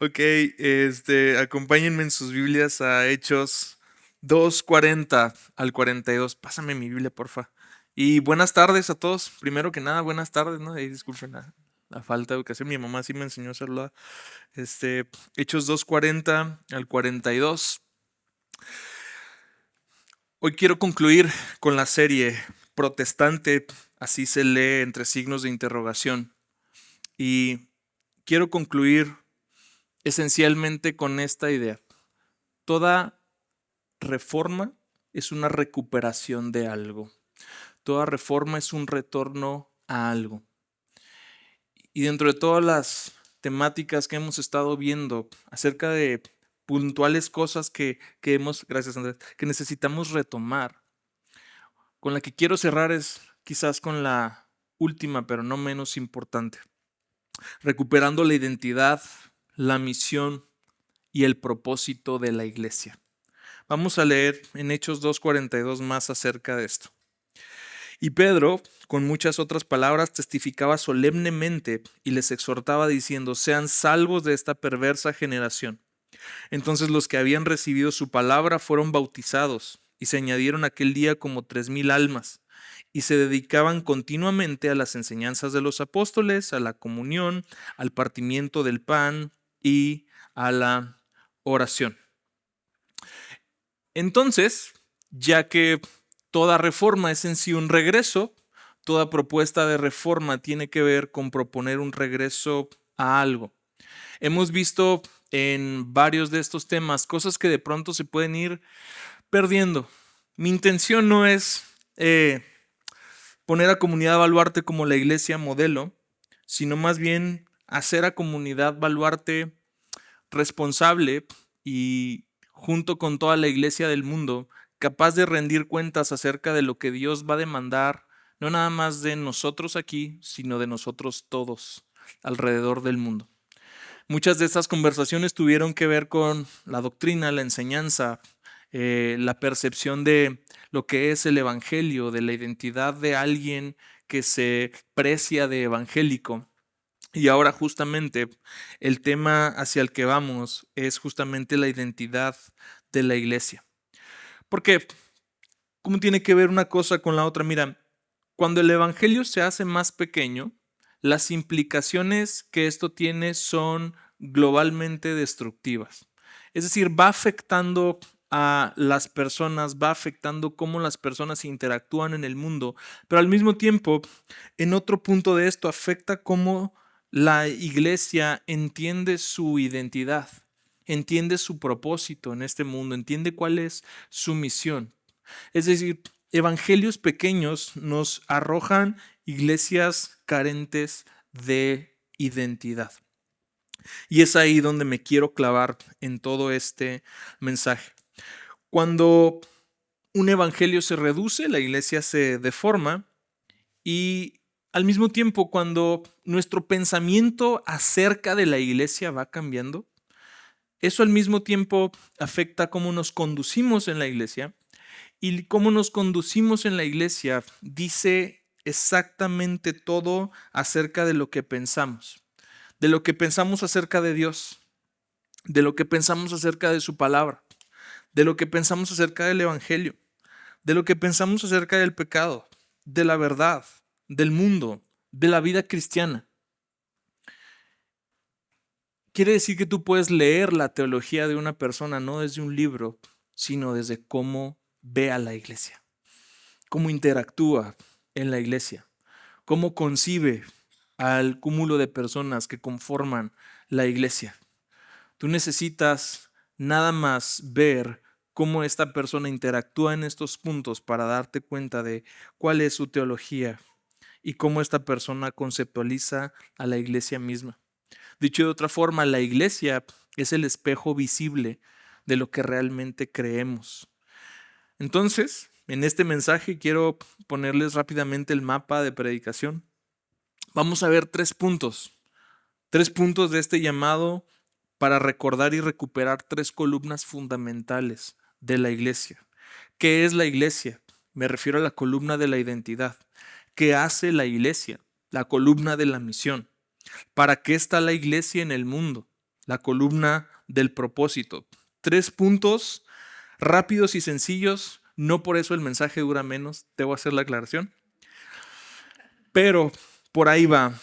Ok, acompáñenme en sus Biblias a Hechos 2:40 al 42. Pásame mi Biblia, porfa. Y buenas tardes a todos. Primero que nada, buenas tardes, ¿no? Y disculpen la falta de educación. Mi mamá sí me enseñó a hacerlo. Hechos 2:40 al 42. Hoy quiero concluir con la serie Protestante, así se lee entre signos de interrogación. Y quiero concluir esencialmente con esta idea. Toda reforma es una recuperación de algo. Toda reforma es un retorno a algo. Y dentro de todas las temáticas que hemos estado viendo acerca de puntuales cosas gracias Andrés, que necesitamos retomar, con la que quiero cerrar es quizás con la última, pero no menos importante. Recuperando la identidad, la misión y el propósito de la iglesia. Vamos a leer en Hechos 2:42 más acerca de esto. Y Pedro, con muchas otras palabras, testificaba solemnemente y les exhortaba diciendo: sean salvos de esta perversa generación. Entonces los que habían recibido su palabra fueron bautizados, y se añadieron aquel día como 3,000 almas, y se dedicaban continuamente a las enseñanzas de los apóstoles, a la comunión, al partimiento del pan y a la oración. Entonces, ya que toda reforma es en sí un regreso, toda propuesta de reforma tiene que ver con proponer un regreso a algo. Hemos visto en varios de estos temas cosas que de pronto se pueden ir perdiendo. Mi intención no es poner a Comunidad Baluarte como la iglesia modelo, sino más bien hacer a Comunidad Baluarte responsable y junto con toda la iglesia del mundo, capaz de rendir cuentas acerca de lo que Dios va a demandar, no nada más de nosotros aquí, sino de nosotros todos alrededor del mundo. Muchas de estas conversaciones tuvieron que ver con la doctrina, la enseñanza, la percepción de lo que es el evangelio, de la identidad de alguien que se precia de evangélico. Y ahora justamente el tema hacia el que vamos es justamente la identidad de la iglesia. Porque, ¿cómo tiene que ver una cosa con la otra? Mira, cuando el evangelio se hace más pequeño, las implicaciones que esto tiene son globalmente destructivas. Es decir, va afectando a las personas, va afectando cómo las personas interactúan en el mundo, pero al mismo tiempo, en otro punto de esto, afecta cómo la iglesia entiende su identidad, entiende su propósito en este mundo, entiende cuál es su misión. Es decir, evangelios pequeños nos arrojan iglesias carentes de identidad. Y es ahí donde me quiero clavar en todo este mensaje. Cuando un evangelio se reduce, la iglesia se deforma, y al mismo tiempo, cuando nuestro pensamiento acerca de la iglesia va cambiando, eso al mismo tiempo afecta cómo nos conducimos en la iglesia. Y cómo nos conducimos en la iglesia dice exactamente todo acerca de lo que pensamos acerca de Dios, de lo que pensamos acerca de su palabra, de lo que pensamos acerca del evangelio, de lo que pensamos acerca del pecado, de la verdad, del mundo, de la vida cristiana. Quiere decir que tú puedes leer la teología de una persona no desde un libro, sino desde cómo ve a la iglesia, cómo interactúa en la iglesia, cómo concibe al cúmulo de personas que conforman la iglesia. Tú necesitas nada más ver cómo esta persona interactúa en estos puntos para darte cuenta de cuál es su teología y cómo esta persona conceptualiza a la iglesia misma. Dicho de otra forma, la iglesia es el espejo visible de lo que realmente creemos. Entonces, en este mensaje quiero ponerles rápidamente el mapa de predicación. Vamos a ver 3 puntos de este llamado para recordar y recuperar 3 columnas fundamentales de la iglesia. ¿Qué es la iglesia? Me refiero a la columna de la identidad. ¿Qué hace la iglesia? La columna de la misión. ¿Para qué está la iglesia en el mundo? la columna del propósito. 3 puntos rápidos y sencillos, no por eso el mensaje dura menos, debo hacer la aclaración. Pero por ahí va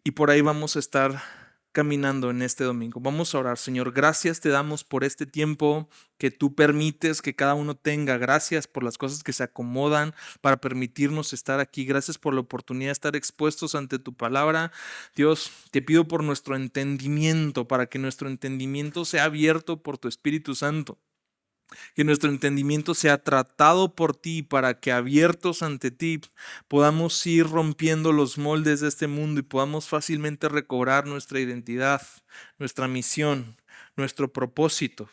y por ahí vamos a estar caminando en este domingo. Vamos a orar. Señor, gracias te damos por este tiempo que tú permites que cada uno tenga. Gracias por las cosas que se acomodan para permitirnos estar aquí. Gracias por la oportunidad de estar expuestos ante tu palabra. Dios, te pido por nuestro entendimiento, para que nuestro entendimiento sea abierto por tu Espíritu Santo. Que nuestro entendimiento sea tratado por ti, para que abiertos ante ti podamos ir rompiendo los moldes de este mundo y podamos fácilmente recobrar nuestra identidad, nuestra misión, nuestro propósito.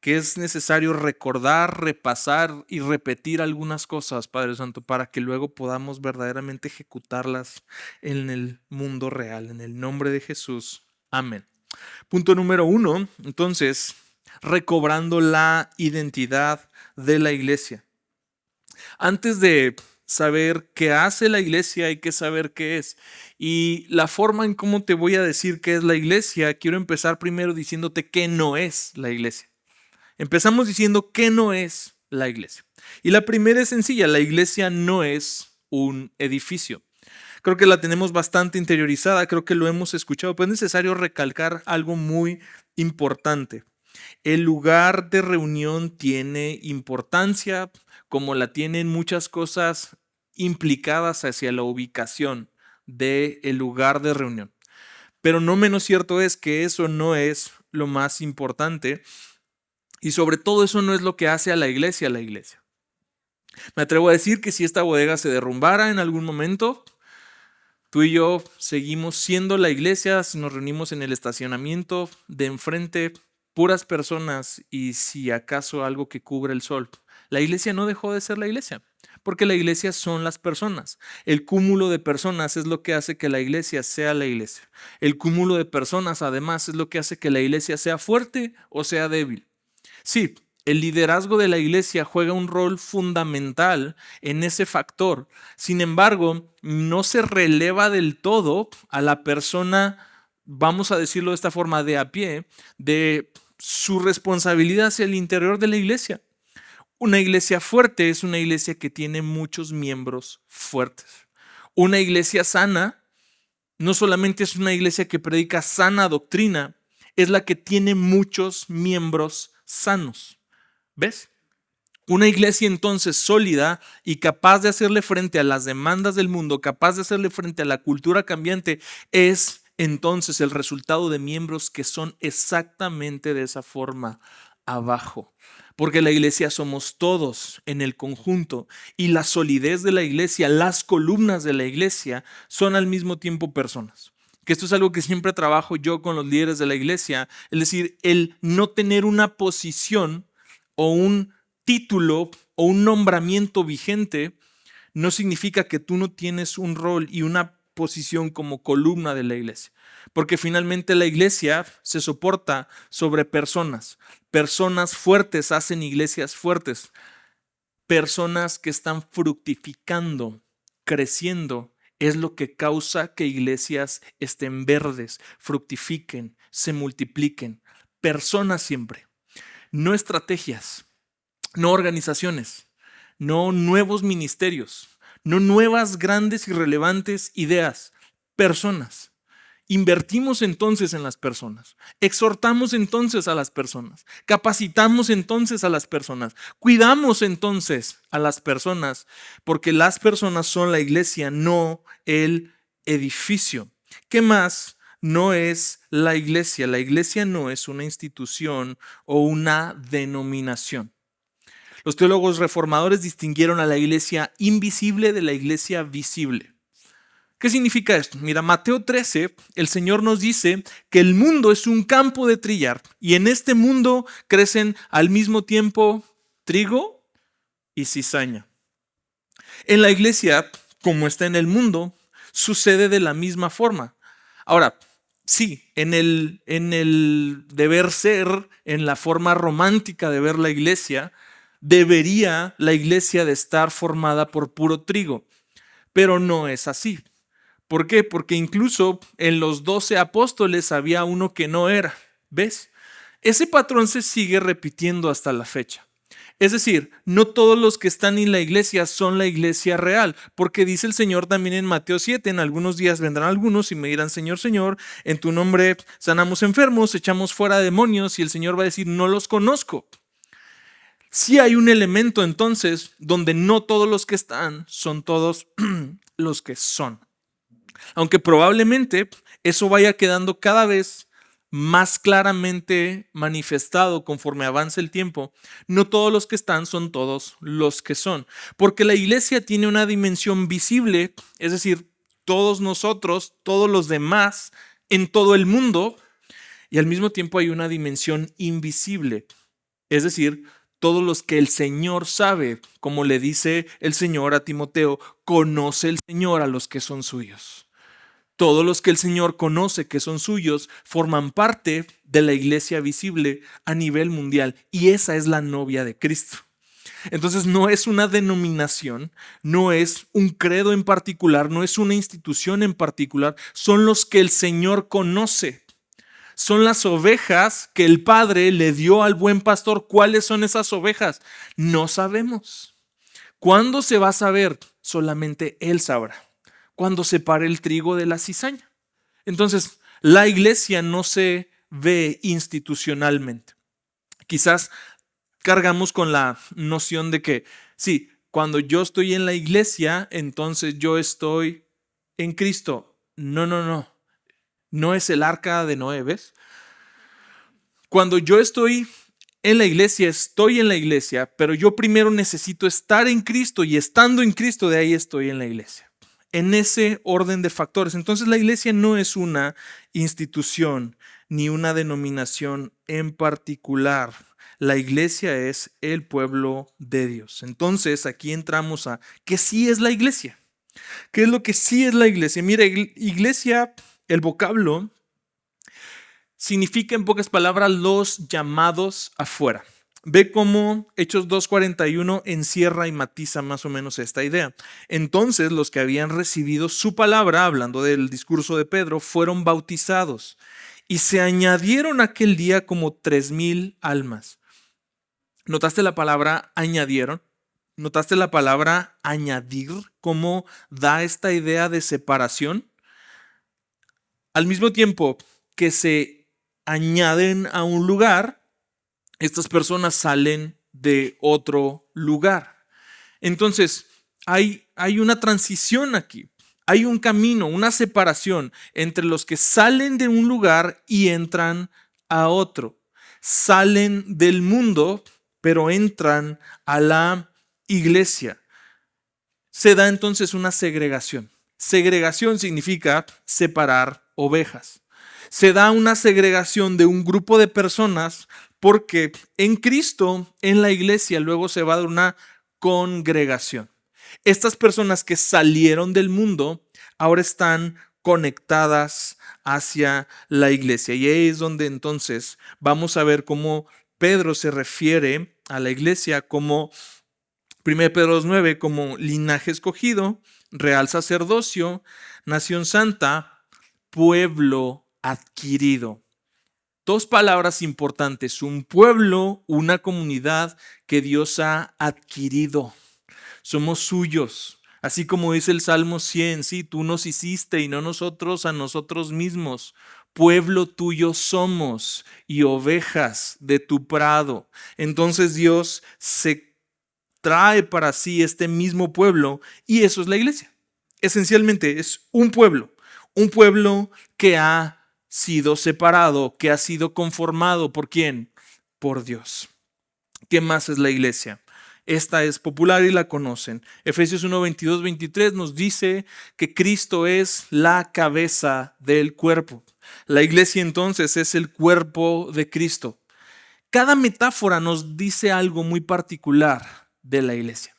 Que es necesario recordar, repasar y repetir algunas cosas, Padre Santo, para que luego podamos verdaderamente ejecutarlas en el mundo real. En el nombre de Jesús. Amén. Punto número 1, entonces, recobrando la identidad de la iglesia. Antes de saber qué hace la iglesia, hay que saber qué es. Y la forma en cómo te voy a decir qué es la iglesia, quiero empezar primero diciéndote qué no es la iglesia. Empezamos diciendo qué no es la iglesia. Y la primera es sencilla: la iglesia no es un edificio. Creo que la tenemos bastante interiorizada, creo que lo hemos escuchado, pero es necesario recalcar algo muy importante. El lugar de reunión tiene importancia, como la tienen muchas cosas implicadas hacia la ubicación del lugar de reunión. Pero no menos cierto es que eso no es lo más importante, y sobre todo eso no es lo que hace a la iglesia la iglesia. Me atrevo a decir que si esta bodega se derrumbara en algún momento, tú y yo seguimos siendo la iglesia. Si nos reunimos en el estacionamiento de enfrente, puras personas y si acaso algo que cubre el sol, la iglesia no dejó de ser la iglesia, porque la iglesia son las personas. El cúmulo de personas es lo que hace que la iglesia sea la iglesia. El cúmulo de personas, además, es lo que hace que la iglesia sea fuerte o sea débil. Sí, el liderazgo de la iglesia juega un rol fundamental en ese factor. Sin embargo, no se releva del todo a la persona, vamos a decirlo de esta forma, de a pie, de su responsabilidad hacia el interior de la iglesia. Una iglesia fuerte es una iglesia que tiene muchos miembros fuertes. Una iglesia sana no solamente es una iglesia que predica sana doctrina, es la que tiene muchos miembros sanos. ¿Ves? Una iglesia entonces sólida y capaz de hacerle frente a las demandas del mundo, capaz de hacerle frente a la cultura cambiante, es entonces el resultado de miembros que son exactamente de esa forma abajo. Porque la iglesia somos todos en el conjunto, y la solidez de la iglesia, las columnas de la iglesia, son al mismo tiempo personas. Que esto es algo que siempre trabajo yo con los líderes de la iglesia, es decir, el no tener una posición o un título o un nombramiento vigente no significa que tú no tienes un rol y una posición como columna de la iglesia, porque finalmente la iglesia se soporta sobre personas. Personas fuertes hacen iglesias fuertes, personas que están fructificando, creciendo, es lo que causa que iglesias estén verdes, fructifiquen, se multipliquen. Personas siempre, no estrategias, no organizaciones, no nuevos ministerios, no nuevas grandes y relevantes ideas, personas. Invertimos entonces en las personas, exhortamos entonces a las personas, capacitamos entonces a las personas, cuidamos entonces a las personas, porque las personas son la iglesia, no el edificio. ¿Qué más no es la iglesia? La iglesia no es una institución o una denominación. Los teólogos reformadores distinguieron a la iglesia invisible de la iglesia visible. ¿Qué significa esto? Mira, Mateo 13, el Señor nos dice que el mundo es un campo de trillar y en este mundo crecen al mismo tiempo trigo y cizaña. En la iglesia, como está en el mundo, sucede de la misma forma. Ahora, sí, en el deber ser, en la forma romántica de ver la iglesia, debería la iglesia de estar formada por puro trigo, pero no es así. ¿Por qué? Porque incluso en los 12 apóstoles había uno que no era. ¿Ves? Ese patrón se sigue repitiendo hasta la fecha. Es decir, no todos los que están en la iglesia son la iglesia real, porque dice el Señor también en Mateo 7, en algunos días vendrán algunos y me dirán, Señor, Señor, en tu nombre sanamos enfermos, echamos fuera demonios, y el Señor va a decir, no los conozco. Sí hay un elemento entonces donde no todos los que están son todos los que son. Aunque probablemente eso vaya quedando cada vez más claramente manifestado conforme avance el tiempo, no todos los que están son todos los que son. Porque la iglesia tiene una dimensión visible, es decir, todos nosotros, todos los demás en todo el mundo, y al mismo tiempo hay una dimensión invisible, es decir, todos los que el Señor sabe, como le dice el Señor a Timoteo, conoce el Señor a los que son suyos. Todos los que el Señor conoce que son suyos forman parte de la iglesia visible a nivel mundial, y esa es la novia de Cristo. Entonces no es una denominación, no es un credo en particular, no es una institución en particular, son los que el Señor conoce. Son las ovejas que el Padre le dio al buen pastor. ¿Cuáles son esas ovejas? No sabemos. ¿Cuándo se va a saber? Solamente Él sabrá. Cuando separe el trigo de la cizaña. Entonces, la iglesia no se ve institucionalmente. Quizás cargamos con la noción de que, sí, cuando yo estoy en la iglesia, entonces yo estoy en Cristo. No. No es el arca de Noé, ¿ves? Cuando yo estoy en la iglesia, pero yo primero necesito estar en Cristo, y estando en Cristo, de ahí estoy en la iglesia. En ese orden de factores. Entonces la iglesia no es una institución ni una denominación en particular. La iglesia es el pueblo de Dios. Entonces aquí entramos a ¿qué sí es la iglesia? ¿Qué es lo que sí es la iglesia? Mira, iglesia, el vocablo significa en pocas palabras los llamados afuera. Ve cómo Hechos 2:41 encierra y matiza más o menos esta idea. Entonces los que habían recibido su palabra, hablando del discurso de Pedro, fueron bautizados y se añadieron aquel día como 3,000 almas. ¿Notaste la palabra añadieron? ¿Notaste la palabra añadir? ¿Cómo da esta idea de separación? Al mismo tiempo que se añaden a un lugar, estas personas salen de otro lugar. Entonces, hay una transición aquí. Hay un camino, una separación entre los que salen de un lugar y entran a otro. Salen del mundo, pero entran a la iglesia. Se da entonces una segregación. Segregación significa separar ovejas. Se da una segregación de un grupo de personas porque en Cristo, en la iglesia, luego se va a dar una congregación. Estas personas que salieron del mundo ahora están conectadas hacia la iglesia. Y ahí es donde entonces vamos a ver cómo Pedro se refiere a la iglesia como 1 Pedro 2:9, como linaje escogido, real sacerdocio, nación santa, pueblo adquirido. Dos palabras importantes: un pueblo, una comunidad que Dios ha adquirido. Somos suyos. Así como dice el Salmo 100, sí, tú nos hiciste y no nosotros a nosotros mismos. Pueblo tuyo somos y ovejas de tu prado. Entonces Dios se trae para sí este mismo pueblo, y eso es la iglesia. Esencialmente es un pueblo que ha sido separado, que ha sido conformado. ¿Por quién? Por Dios. ¿Qué más es la iglesia? Esta es popular y la conocen. Efesios 1:22-23 nos dice que Cristo es la cabeza del cuerpo. La iglesia entonces es el cuerpo de Cristo. Cada metáfora nos dice algo muy particular de la iglesia.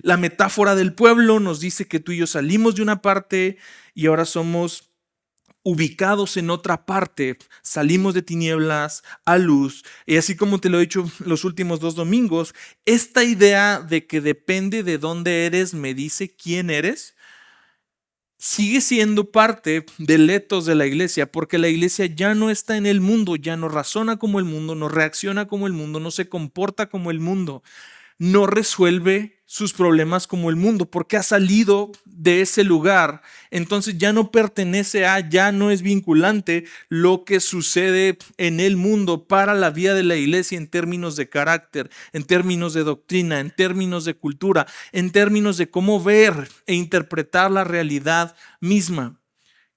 La metáfora del pueblo nos dice que tú y yo salimos de una parte y ahora somos ubicados en otra parte, salimos de tinieblas a luz. Y así como te lo he dicho los últimos 2 domingos, esta idea de que depende de dónde eres me dice quién eres, sigue siendo parte del etos de la iglesia, porque la iglesia ya no está en el mundo, ya no razona como el mundo, no reacciona como el mundo, no se comporta como el mundo, no resuelve sus problemas como el mundo, porque ha salido de ese lugar. Entonces ya no pertenece a, ya no es vinculante lo que sucede en el mundo para la vida de la iglesia en términos de carácter, en términos de doctrina, en términos de cultura, en términos de cómo ver e interpretar la realidad misma.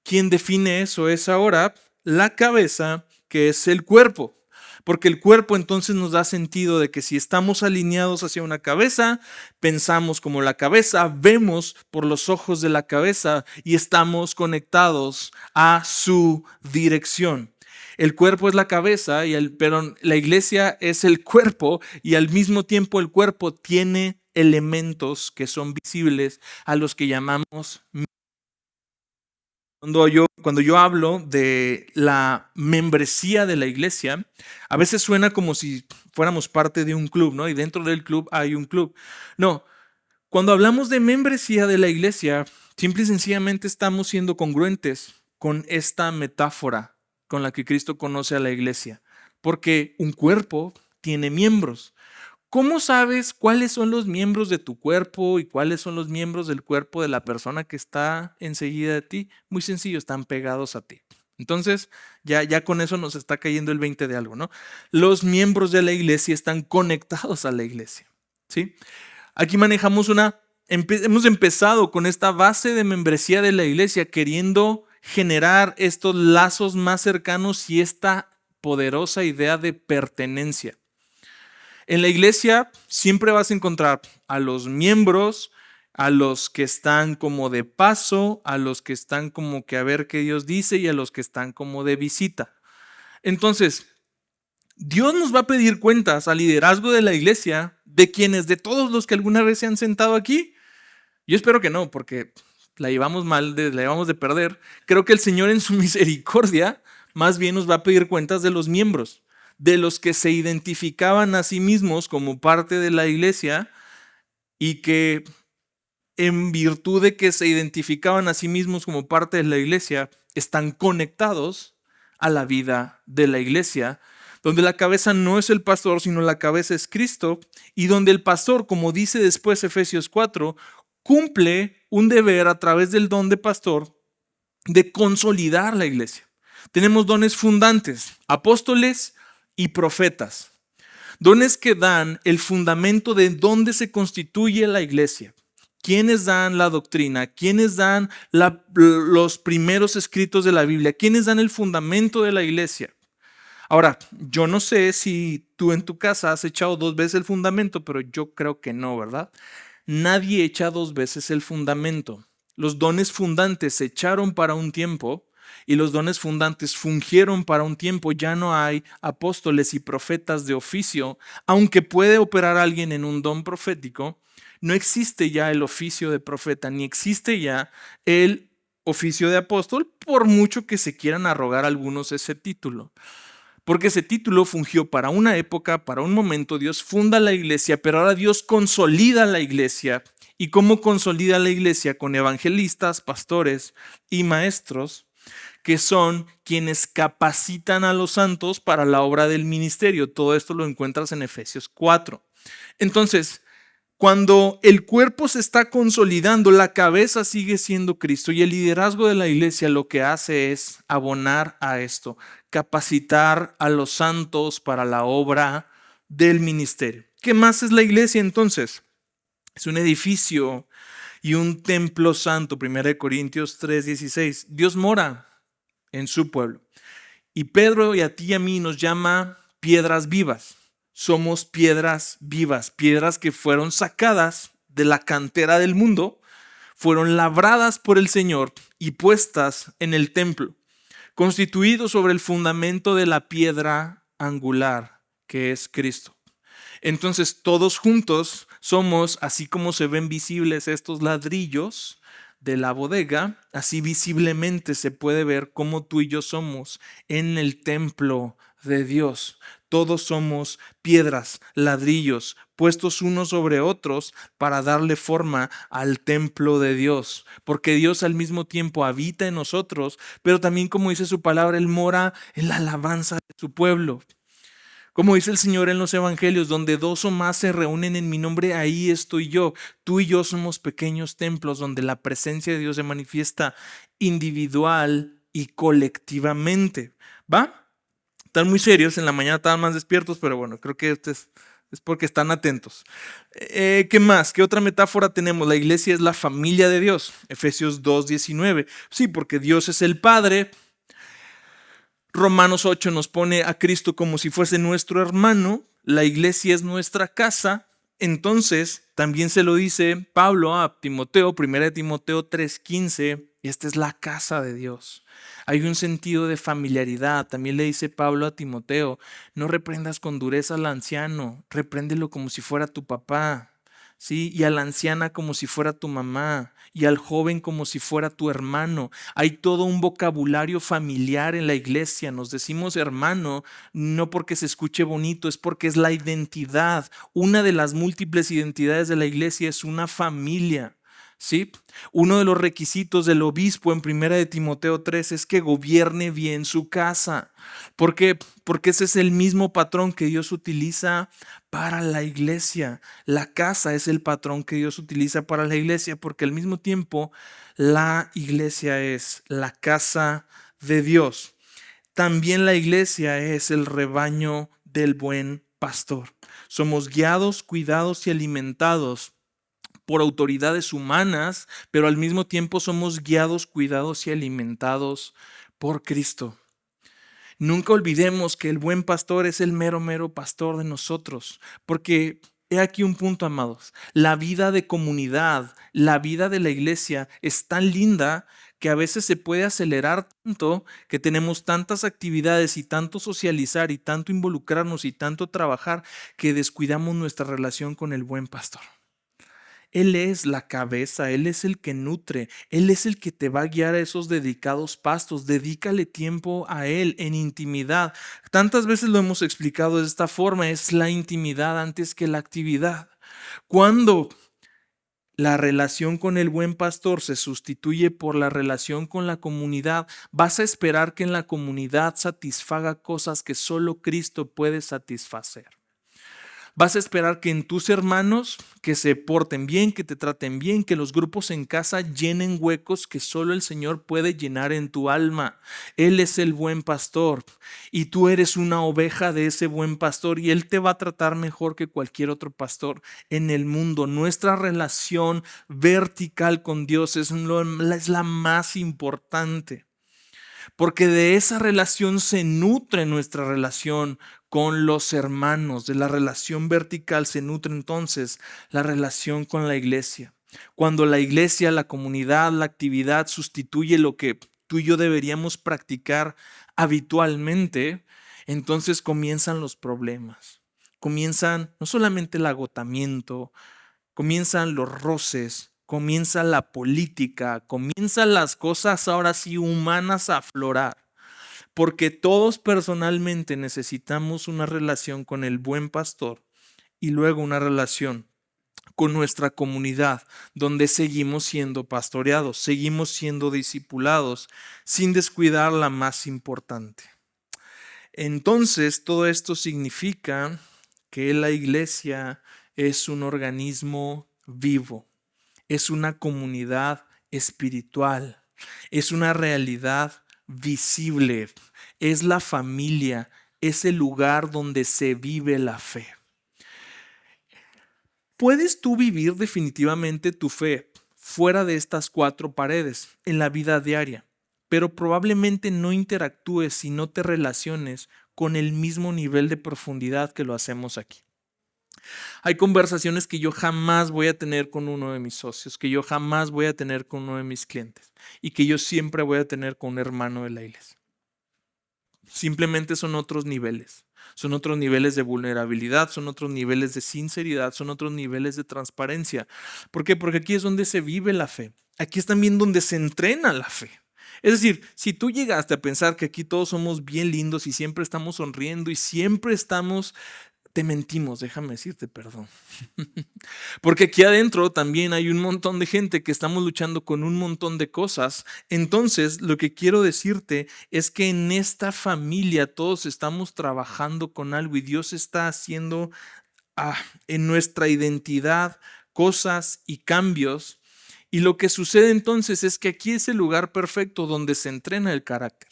¿Quién define eso? Es ahora la cabeza, que es el cuerpo. Porque el cuerpo entonces nos da sentido de que si estamos alineados hacia una cabeza, pensamos como la cabeza, vemos por los ojos de la cabeza y estamos conectados a su dirección. El cuerpo es la cabeza, pero la iglesia es el cuerpo y al mismo tiempo el cuerpo tiene elementos que son visibles a los que llamamos. Cuando yo hablo de la membresía de la iglesia, a veces suena como si fuéramos parte de un club, ¿no? Y dentro del club hay un club. No, cuando hablamos de membresía de la iglesia, simple y sencillamente estamos siendo congruentes con esta metáfora con la que Cristo conoce a la iglesia. Porque un cuerpo tiene miembros. ¿Cómo sabes cuáles son los miembros de tu cuerpo y cuáles son los miembros del cuerpo de la persona que está enseguida de ti? Muy sencillo, están pegados a ti. Entonces, ya con eso nos está cayendo el 20 de algo, ¿no? Los miembros de la iglesia están conectados a la iglesia, ¿sí? Aquí hemos empezado con esta base de membresía de la iglesia, queriendo generar estos lazos más cercanos y esta poderosa idea de pertenencia. En la iglesia siempre vas a encontrar a los miembros, a los que están como de paso, a los que están como que a ver qué Dios dice y a los que están como de visita. Entonces, Dios nos va a pedir cuentas al liderazgo de la iglesia de todos los que alguna vez se han sentado aquí. Yo espero que no, porque la llevamos mal, la llevamos de perder. Creo que el Señor en su misericordia más bien nos va a pedir cuentas de los miembros, de los que se identificaban a sí mismos como parte de la iglesia y que en virtud de que se identificaban a sí mismos como parte de la iglesia, están conectados a la vida de la iglesia, donde la cabeza no es el pastor, sino la cabeza es Cristo, y donde el pastor, como dice después Efesios 4, cumple un deber a través del don de pastor de consolidar la iglesia. Tenemos dones fundantes, apóstoles y profetas. Dones que dan el fundamento de dónde se constituye la iglesia. ¿Quiénes dan la doctrina? ¿Quiénes dan los primeros escritos de la Biblia? ¿Quiénes dan el fundamento de la iglesia? Ahora, yo no sé si tú en tu casa has echado 2 veces el fundamento, pero yo creo que no, ¿verdad? Nadie echa 2 veces el fundamento. Los dones fundantes se echaron para un tiempo y los dones fundantes fungieron para un tiempo. Ya no hay apóstoles y profetas de oficio. Aunque puede operar alguien en un don profético, no existe ya el oficio de profeta, ni existe ya el oficio de apóstol, por mucho que se quieran arrogar algunos ese título. Porque ese título fungió para una época, para un momento. Dios funda la iglesia, pero ahora Dios consolida la iglesia. ¿Y cómo consolida la iglesia? Con evangelistas, pastores y maestros, que son quienes capacitan a los santos para la obra del ministerio. Todo esto lo encuentras en Efesios 4. Entonces, cuando el cuerpo se está consolidando, la cabeza sigue siendo Cristo, y el liderazgo de la iglesia lo que hace es abonar a esto, capacitar a los santos para la obra del ministerio. ¿Qué más es la iglesia entonces? Es un edificio y un templo santo. 1 Corintios 3:16. Dios mora en su pueblo. Y Pedro y a ti y a mí nos llama piedras vivas. Somos piedras vivas, piedras que fueron sacadas de la cantera del mundo, fueron labradas por el Señor y puestas en el templo, constituidos sobre el fundamento de la piedra angular, que es Cristo. Entonces todos juntos somos, así como se ven visibles estos ladrillos de la bodega, así visiblemente se puede ver cómo tú y yo somos en el templo de Dios. Todos somos piedras, ladrillos, puestos unos sobre otros para darle forma al templo de Dios. Porque Dios al mismo tiempo habita en nosotros, pero también, como dice su palabra, Él mora en la alabanza de su pueblo. Como dice el Señor en los evangelios, donde dos o más se reúnen en mi nombre, ahí estoy yo. Tú y yo somos pequeños templos donde la presencia de Dios se manifiesta individual y colectivamente. ¿Va? Están muy serios, en la mañana estaban más despiertos, pero bueno, creo que es porque están atentos. ¿Qué más? ¿Qué otra metáfora tenemos? La iglesia es la familia de Dios. Efesios 2:19. Sí, porque Dios es el Padre. Romanos 8 nos pone a Cristo como si fuese nuestro hermano, la iglesia es nuestra casa. Entonces también se lo dice Pablo a Timoteo, 1 Timoteo 3:15, y esta es la casa de Dios. Hay un sentido de familiaridad. También le dice Pablo a Timoteo, no reprendas con dureza al anciano, repréndelo como si fuera tu papá. ¿Sí? Y a la anciana como si fuera tu mamá, y al joven como si fuera tu hermano. Hay todo un vocabulario familiar en la iglesia. Nos decimos hermano no porque se escuche bonito, es porque es la identidad. Una de las múltiples identidades de la iglesia es una familia. ¿Sí? Uno de los requisitos del obispo en 1 Timoteo 3 es que gobierne bien su casa. ¿Por qué? Porque ese es el mismo patrón que Dios utiliza para la iglesia. La casa es el patrón que Dios utiliza para la iglesia, porque al mismo tiempo la iglesia es la casa de Dios. También la iglesia es el rebaño del buen pastor. Somos guiados, cuidados y alimentados por autoridades humanas, pero al mismo tiempo somos guiados, cuidados y alimentados por Cristo. Nunca olvidemos que el buen pastor es el mero pastor de nosotros, porque he aquí un punto, amados. La vida de comunidad, la vida de la iglesia es tan linda que a veces se puede acelerar tanto, que tenemos tantas actividades y tanto socializar y tanto involucrarnos y tanto trabajar, que descuidamos nuestra relación con el buen pastor. Él es la cabeza, Él es el que nutre, Él es el que te va a guiar a esos dedicados pastos. Dedícale tiempo a Él en intimidad. Tantas veces lo hemos explicado de esta forma, es la intimidad antes que la actividad. Cuando la relación con el buen pastor se sustituye por la relación con la comunidad, vas a esperar que en la comunidad satisfaga cosas que solo Cristo puede satisfacer. Vas a esperar que en tus hermanos que se porten bien, que te traten bien, que los grupos en casa llenen huecos que solo el Señor puede llenar en tu alma. Él es el buen pastor y tú eres una oveja de ese buen pastor y Él te va a tratar mejor que cualquier otro pastor en el mundo. Nuestra relación vertical con Dios es la más importante. Porque de esa relación se nutre nuestra relación con los hermanos. De la relación vertical se nutre entonces la relación con la iglesia. Cuando la iglesia, la comunidad, la actividad sustituye lo que tú y yo deberíamos practicar habitualmente, entonces comienzan los problemas. Comienzan no solamente el agotamiento, comienzan los roces, comienza la política, comienzan las cosas ahora sí humanas a aflorar, porque todos personalmente necesitamos una relación con el buen pastor y luego una relación con nuestra comunidad, donde seguimos siendo pastoreados, seguimos siendo discipulados, sin descuidar la más importante. Entonces, todo esto significa que la iglesia es un organismo vivo, es una comunidad espiritual, es una realidad visible, es la familia, es el lugar donde se vive la fe. ¿Puedes tú vivir definitivamente tu fe fuera de estas 4 paredes en la vida diaria? Pero probablemente no interactúes y no te relaciones con el mismo nivel de profundidad que lo hacemos aquí. Hay conversaciones que yo jamás voy a tener con uno de mis socios, que yo jamás voy a tener con uno de mis clientes y que yo siempre voy a tener con un hermano de la iglesia. Simplemente son otros niveles. Son otros niveles de vulnerabilidad, son otros niveles de sinceridad, son otros niveles de transparencia. ¿Por qué? Porque aquí es donde se vive la fe. Aquí es también donde se entrena la fe. Es decir, si tú llegaste a pensar que aquí todos somos bien lindos y siempre estamos sonriendo y siempre estamos, te mentimos, déjame decirte perdón. Porque aquí adentro también hay un montón de gente que estamos luchando con un montón de cosas. Entonces, lo que quiero decirte es que en esta familia todos estamos trabajando con algo y Dios está haciendo en nuestra identidad cosas y cambios. Y lo que sucede entonces es que aquí es el lugar perfecto donde se entrena el carácter.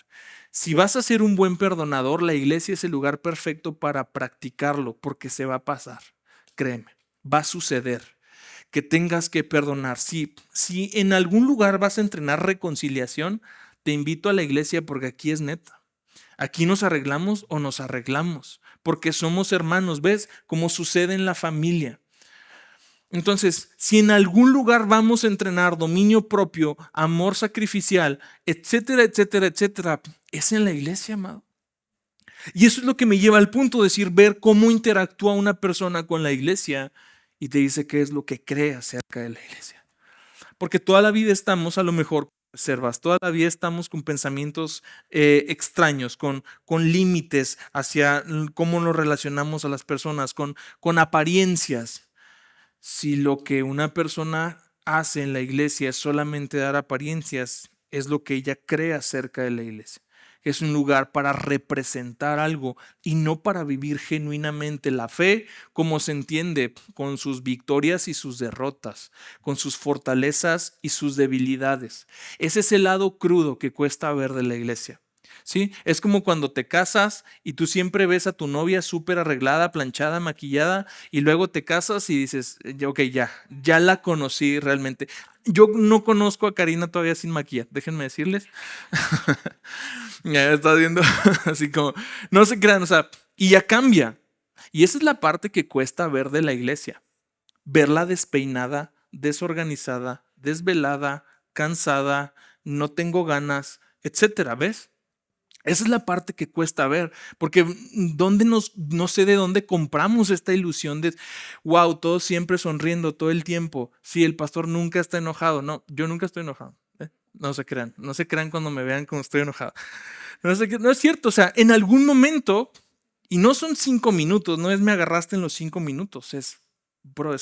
Si vas a ser un buen perdonador, la iglesia es el lugar perfecto para practicarlo, porque se va a pasar. Créeme, va a suceder que tengas que perdonar. Si en algún lugar vas a entrenar reconciliación, te invito a la iglesia porque aquí es neta. Aquí nos arreglamos o nos arreglamos, porque somos hermanos, ¿ves? Como sucede en la familia. Entonces, si en algún lugar vamos a entrenar dominio propio, amor sacrificial, etcétera, etcétera, etcétera, es en la iglesia, amado. Y eso es lo que me lleva al punto de decir, ver cómo interactúa una persona con la iglesia y te dice qué es lo que cree acerca de la iglesia. Porque toda la vida estamos, a lo mejor, observas, toda la vida estamos con pensamientos extraños, con límites hacia cómo nos relacionamos a las personas, con apariencias. Si lo que una persona hace en la iglesia es solamente dar apariencias, es lo que ella cree acerca de la iglesia. Es un lugar para representar algo y no para vivir genuinamente la fe como se entiende, con sus victorias y sus derrotas, con sus fortalezas y sus debilidades. Ese es el lado crudo que cuesta ver de la iglesia. ¿Sí? Es como cuando te casas y tú siempre ves a tu novia súper arreglada, planchada, maquillada, y luego te casas y dices, ok, ya la conocí realmente. Yo no conozco a Karina todavía sin maquillar, déjenme decirles. Ya está viendo así como, no se crean, o sea, y ya cambia. Y esa es la parte que cuesta ver de la iglesia. Verla despeinada, desorganizada, desvelada, cansada, no tengo ganas, etcétera, ¿ves? Esa es la parte que cuesta ver, porque no sé de dónde compramos esta ilusión de, wow, todos siempre sonriendo todo el tiempo. Sí, el pastor nunca está enojado. No, yo nunca estoy enojado. No se crean cuando me vean como estoy enojado. No es cierto, o sea, en algún momento, y no son 5 minutos, no es me agarraste en los 5 minutos, es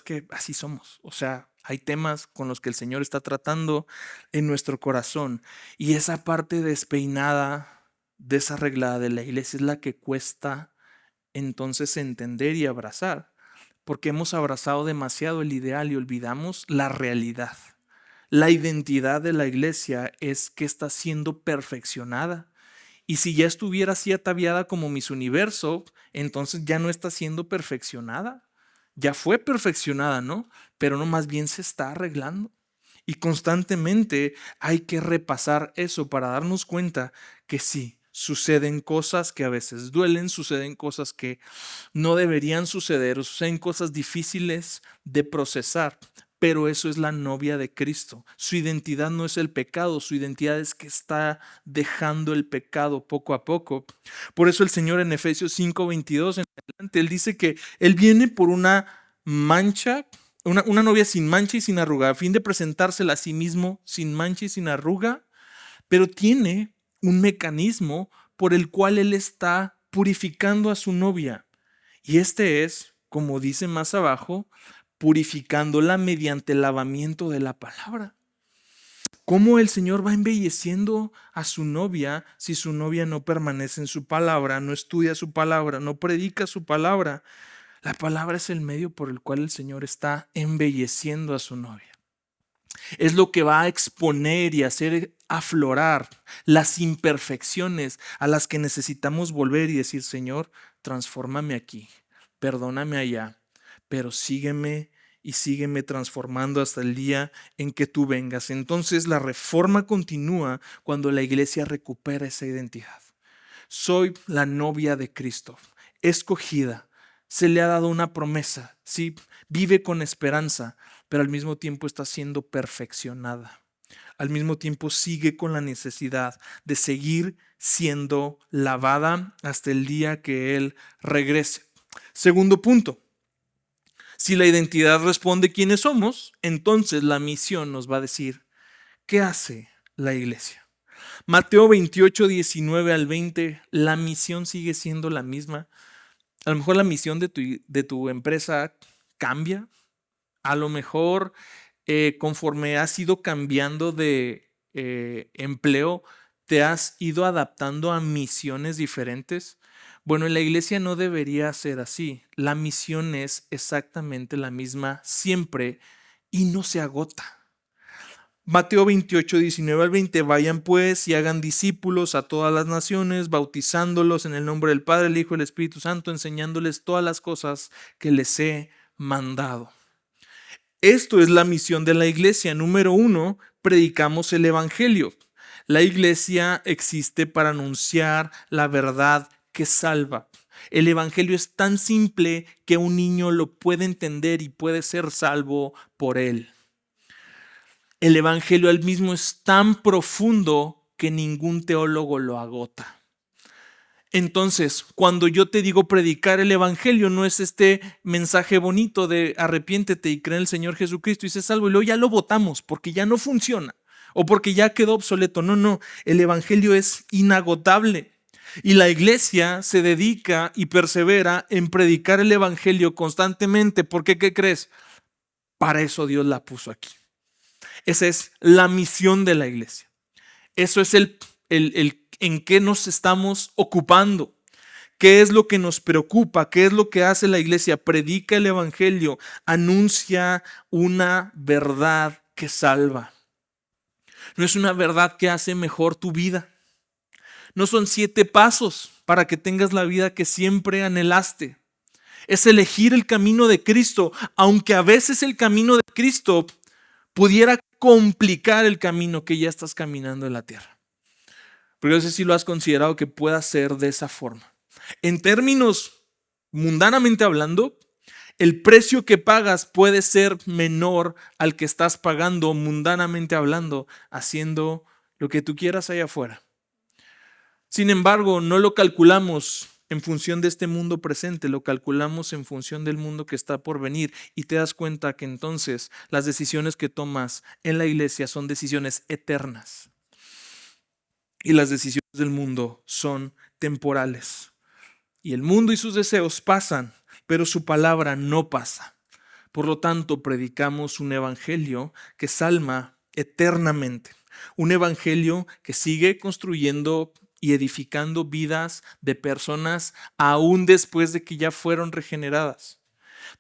que así somos. O sea, hay temas con los que el Señor está tratando en nuestro corazón y esa parte despeinada, desarreglada de la iglesia es la que cuesta entonces entender y abrazar, porque hemos abrazado demasiado el ideal y olvidamos la realidad. La identidad de la iglesia es que está siendo perfeccionada. Y si ya estuviera así ataviada como Miss Universo, entonces ya no está siendo perfeccionada. Ya fue perfeccionada, ¿no? Pero no, más bien se está arreglando. Y constantemente hay que repasar eso para darnos cuenta que sí, suceden cosas que a veces duelen, suceden cosas que no deberían suceder, suceden cosas difíciles de procesar. Pero eso es la novia de Cristo. Su identidad no es el pecado, su identidad es que está dejando el pecado poco a poco. Por eso el Señor en Efesios 5:22 en adelante, Él dice que Él viene por una mancha, una novia sin mancha y sin arruga, a fin de presentársela a sí mismo sin mancha y sin arruga, pero tiene un mecanismo por el cual Él está purificando a su novia. Y este es, como dice más abajo, purificándola mediante el lavamiento de la palabra. ¿Cómo el Señor va embelleciendo a su novia si su novia no permanece en su palabra, no estudia su palabra, no predica su palabra? La palabra es el medio por el cual el Señor está embelleciendo a su novia. Es lo que va a exponer y hacer aflorar las imperfecciones a las que necesitamos volver y decir, Señor, transfórmame aquí, perdóname allá, pero sígueme y sígueme transformando hasta el día en que tú vengas. Entonces la reforma continúa cuando la iglesia recupera esa identidad. Soy la novia de Cristo, escogida. Se le ha dado una promesa, sí, vive con esperanza, pero al mismo tiempo está siendo perfeccionada. Al mismo tiempo sigue con la necesidad de seguir siendo lavada hasta el día que Él regrese. Segundo punto, si la identidad responde quiénes somos, entonces la misión nos va a decir, ¿qué hace la iglesia? Mateo 28, 19 al 20, la misión sigue siendo la misma. A lo mejor la misión de tu empresa cambia. A lo mejor conforme has ido cambiando de empleo, te has ido adaptando a misiones diferentes. Bueno, en la iglesia no debería ser así. La misión es exactamente la misma siempre y no se agota. Mateo 28, 19 al 20, vayan pues y hagan discípulos a todas las naciones, bautizándolos en el nombre del Padre, el Hijo y el Espíritu Santo, enseñándoles todas las cosas que les he mandado. Esto es la misión de la iglesia. Número 1, predicamos el evangelio. La iglesia existe para anunciar la verdad que salva. El evangelio es tan simple que un niño lo puede entender y puede ser salvo por él. El evangelio al mismo es tan profundo que ningún teólogo lo agota. Entonces, cuando yo te digo predicar el evangelio, no es este mensaje bonito de arrepiéntete y cree en el Señor Jesucristo y sé salvo y luego ya lo votamos porque ya no funciona o porque ya quedó obsoleto. No, el evangelio es inagotable y la iglesia se dedica y persevera en predicar el evangelio constantemente. ¿Por qué? ¿Qué crees? Para eso Dios la puso aquí. Esa es la misión de la iglesia. Eso es el en qué nos estamos ocupando. ¿Qué es lo que nos preocupa? ¿Qué es lo que hace la iglesia? Predica el evangelio, anuncia una verdad que salva. No es una verdad que hace mejor tu vida. No son 7 pasos para que tengas la vida que siempre anhelaste. Es elegir el camino de Cristo, aunque a veces el camino de Cristo pudiera complicar el camino que ya estás caminando en la tierra. Pero yo sé si lo has considerado que pueda ser de esa forma. En términos mundanamente hablando, el precio que pagas puede ser menor al que estás pagando mundanamente hablando, haciendo lo que tú quieras allá afuera. Sin embargo, no lo calculamos en función de este mundo presente, lo calculamos en función del mundo que está por venir y te das cuenta que entonces las decisiones que tomas en la iglesia son decisiones eternas. Y las decisiones del mundo son temporales. Y el mundo y sus deseos pasan, pero su palabra no pasa. Por lo tanto, predicamos un evangelio que salva eternamente. Un evangelio que sigue construyendo y edificando vidas de personas aún después de que ya fueron regeneradas.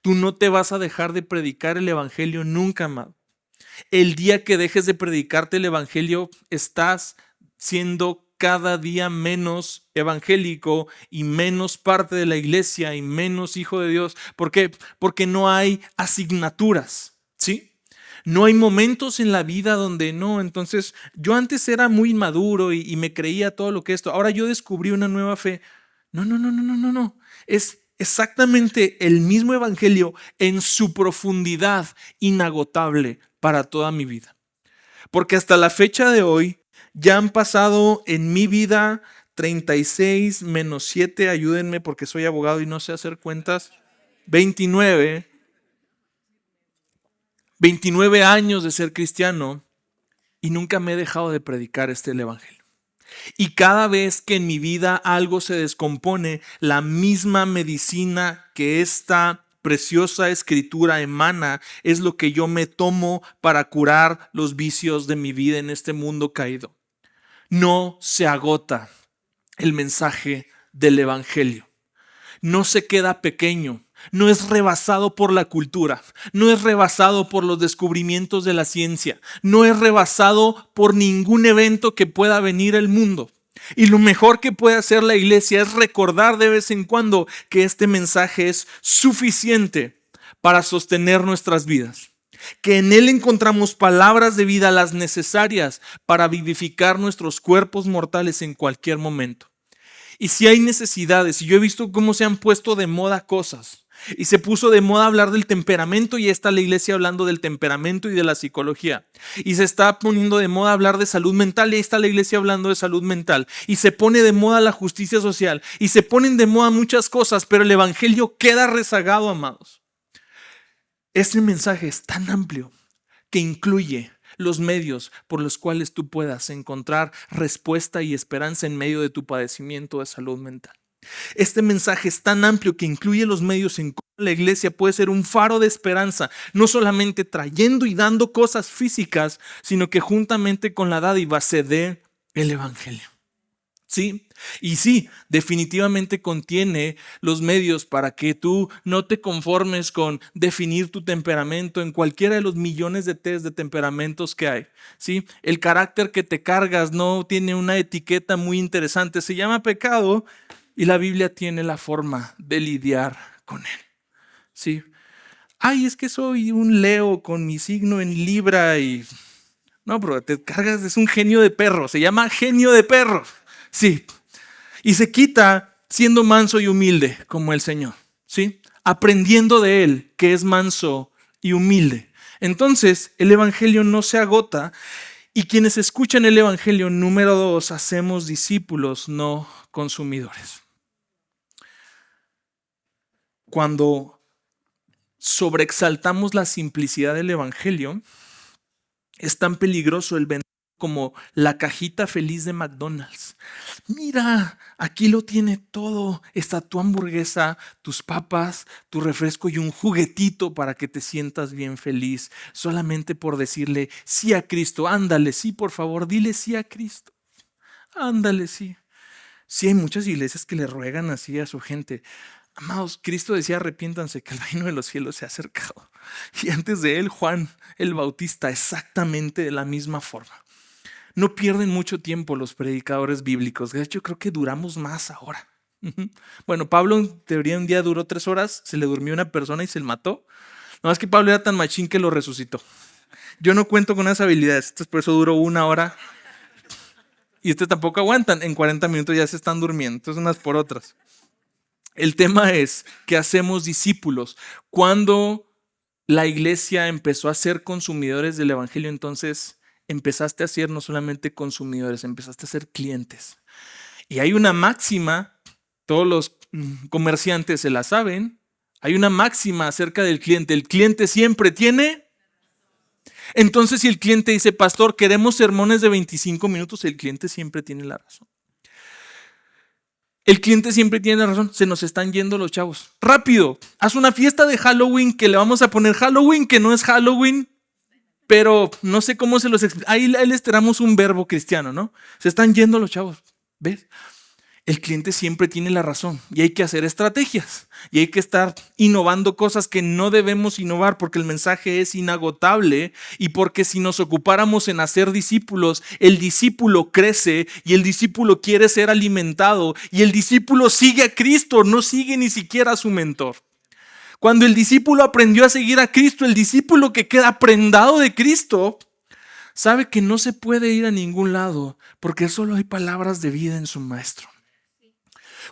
Tú no te vas a dejar de predicar el evangelio nunca, amado. El día que dejes de predicarte el evangelio, estás siendo cada día menos evangélico y menos parte de la iglesia y menos hijo de Dios. ¿Por qué? Porque no hay asignaturas, ¿sí? No hay momentos en la vida donde no. Entonces, yo antes era muy inmaduro y me creía todo lo que esto. Ahora yo descubrí una nueva fe. No. Es exactamente el mismo evangelio en su profundidad inagotable para toda mi vida. Porque hasta la fecha de hoy ya han pasado en mi vida 36 menos 7, ayúdenme porque soy abogado y no sé hacer cuentas, 29 años de ser cristiano y nunca me he dejado de predicar el evangelio. Y cada vez que en mi vida algo se descompone, la misma medicina que esta preciosa escritura emana es lo que yo me tomo para curar los vicios de mi vida en este mundo caído. No se agota el mensaje del evangelio. No se queda pequeño. No es rebasado por la cultura, no es rebasado por los descubrimientos de la ciencia, no es rebasado por ningún evento que pueda venir al mundo. Y lo mejor que puede hacer la iglesia es recordar de vez en cuando que este mensaje es suficiente para sostener nuestras vidas. Que en él encontramos palabras de vida, las necesarias para vivificar nuestros cuerpos mortales en cualquier momento. Y si hay necesidades, y yo he visto cómo se han puesto de moda cosas, y se puso de moda hablar del temperamento y está la iglesia hablando del temperamento y de la psicología. Y se está poniendo de moda hablar de salud mental y ahí está la iglesia hablando de salud mental. Y se pone de moda la justicia social y se ponen de moda muchas cosas, pero el evangelio queda rezagado, amados. Este mensaje es tan amplio que incluye los medios por los cuales tú puedas encontrar respuesta y esperanza en medio de tu padecimiento de salud mental. Este mensaje es tan amplio que incluye los medios en cómo la iglesia puede ser un faro de esperanza, no solamente trayendo y dando cosas físicas, sino que juntamente con la dádiva se dé el evangelio. Sí, y sí, definitivamente contiene los medios para que tú no te conformes con definir tu temperamento en cualquiera de los millones de test de temperamentos que hay. Sí, el carácter que te cargas no tiene una etiqueta muy interesante, se llama pecado y la Biblia tiene la forma de lidiar con él. Sí, ay, es que soy un Leo con mi signo en Libra y no, bro, te cargas, es un genio de perro, se llama genio de perro. Sí, y se quita siendo manso y humilde como el Señor, ¿sí? Aprendiendo de Él que es manso y humilde. Entonces, el evangelio no se agota y quienes escuchan el evangelio, número 2, hacemos discípulos, no consumidores. Cuando sobreexaltamos la simplicidad del evangelio, es tan peligroso el vender como la cajita feliz de McDonald's. Mira, aquí lo tiene todo. Está tu hamburguesa, tus papas, tu refresco y un juguetito para que te sientas bien feliz. Solamente por decirle sí a Cristo. Ándale, sí, por favor, dile sí a Cristo. Ándale, sí. Sí, hay muchas iglesias que le ruegan así a su gente. Amados, Cristo decía arrepiéntanse que el reino de los cielos se ha acercado. Y antes de él, Juan el Bautista, exactamente de la misma forma. No pierden mucho tiempo los predicadores bíblicos. De hecho, creo que duramos más ahora. Bueno, Pablo en teoría un día duró 3 horas, se le durmió una persona y se le mató. No más que Pablo era tan machín que lo resucitó. Yo no cuento con esas habilidades, por eso duró 1 hora. Y tampoco aguantan. En 40 minutos ya se están durmiendo. Entonces unas por otras. El tema es que hacemos discípulos. Cuando la iglesia empezó a ser consumidores del evangelio, entonces empezaste a ser no solamente consumidores, empezaste a ser clientes. Y hay una máxima, todos los comerciantes se la saben, hay una máxima acerca del cliente. El cliente siempre tiene. Entonces, si el cliente dice, pastor, queremos sermones de 25 minutos, el cliente siempre tiene la razón. El cliente siempre tiene la razón. Se nos están yendo los chavos. Rápido, haz una fiesta de Halloween que le vamos a poner Halloween, que no es Halloween, pero no sé cómo se los explica. Ahí les tenemos un verbo cristiano, ¿no? Se están yendo los chavos. ¿Ves? El cliente siempre tiene la razón y hay que hacer estrategias y hay que estar innovando cosas que no debemos innovar porque el mensaje es inagotable y porque si nos ocupáramos en hacer discípulos, el discípulo crece y el discípulo quiere ser alimentado y el discípulo sigue a Cristo, no sigue ni siquiera a su mentor. Cuando el discípulo aprendió a seguir a Cristo, el discípulo que queda prendado de Cristo, sabe que no se puede ir a ningún lado porque solo hay palabras de vida en su maestro.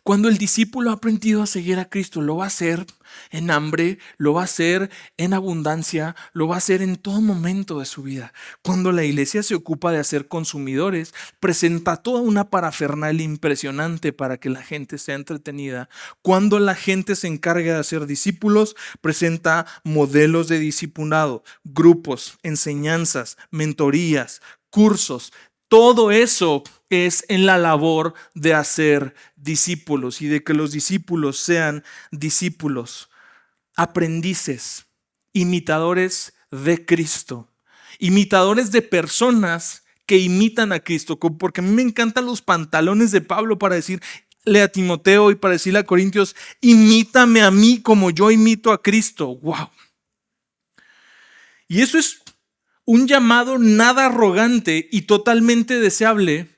Cuando el discípulo ha aprendido a seguir a Cristo, lo va a hacer en hambre, lo va a hacer en abundancia, lo va a hacer en todo momento de su vida. Cuando la iglesia se ocupa de hacer consumidores, presenta toda una parafernalia impresionante para que la gente sea entretenida. Cuando la gente se encarga de hacer discípulos, presenta modelos de discipulado, grupos, enseñanzas, mentorías, cursos. Todo eso es en la labor de hacer discípulos y de que los discípulos sean discípulos, aprendices, imitadores de Cristo, imitadores de personas que imitan a Cristo, porque a mí me encantan los pantalones de Pablo para decirle a Timoteo y para decirle a Corintios, imítame a mí como yo imito a Cristo. ¡Wow! Y eso es un llamado nada arrogante y totalmente deseable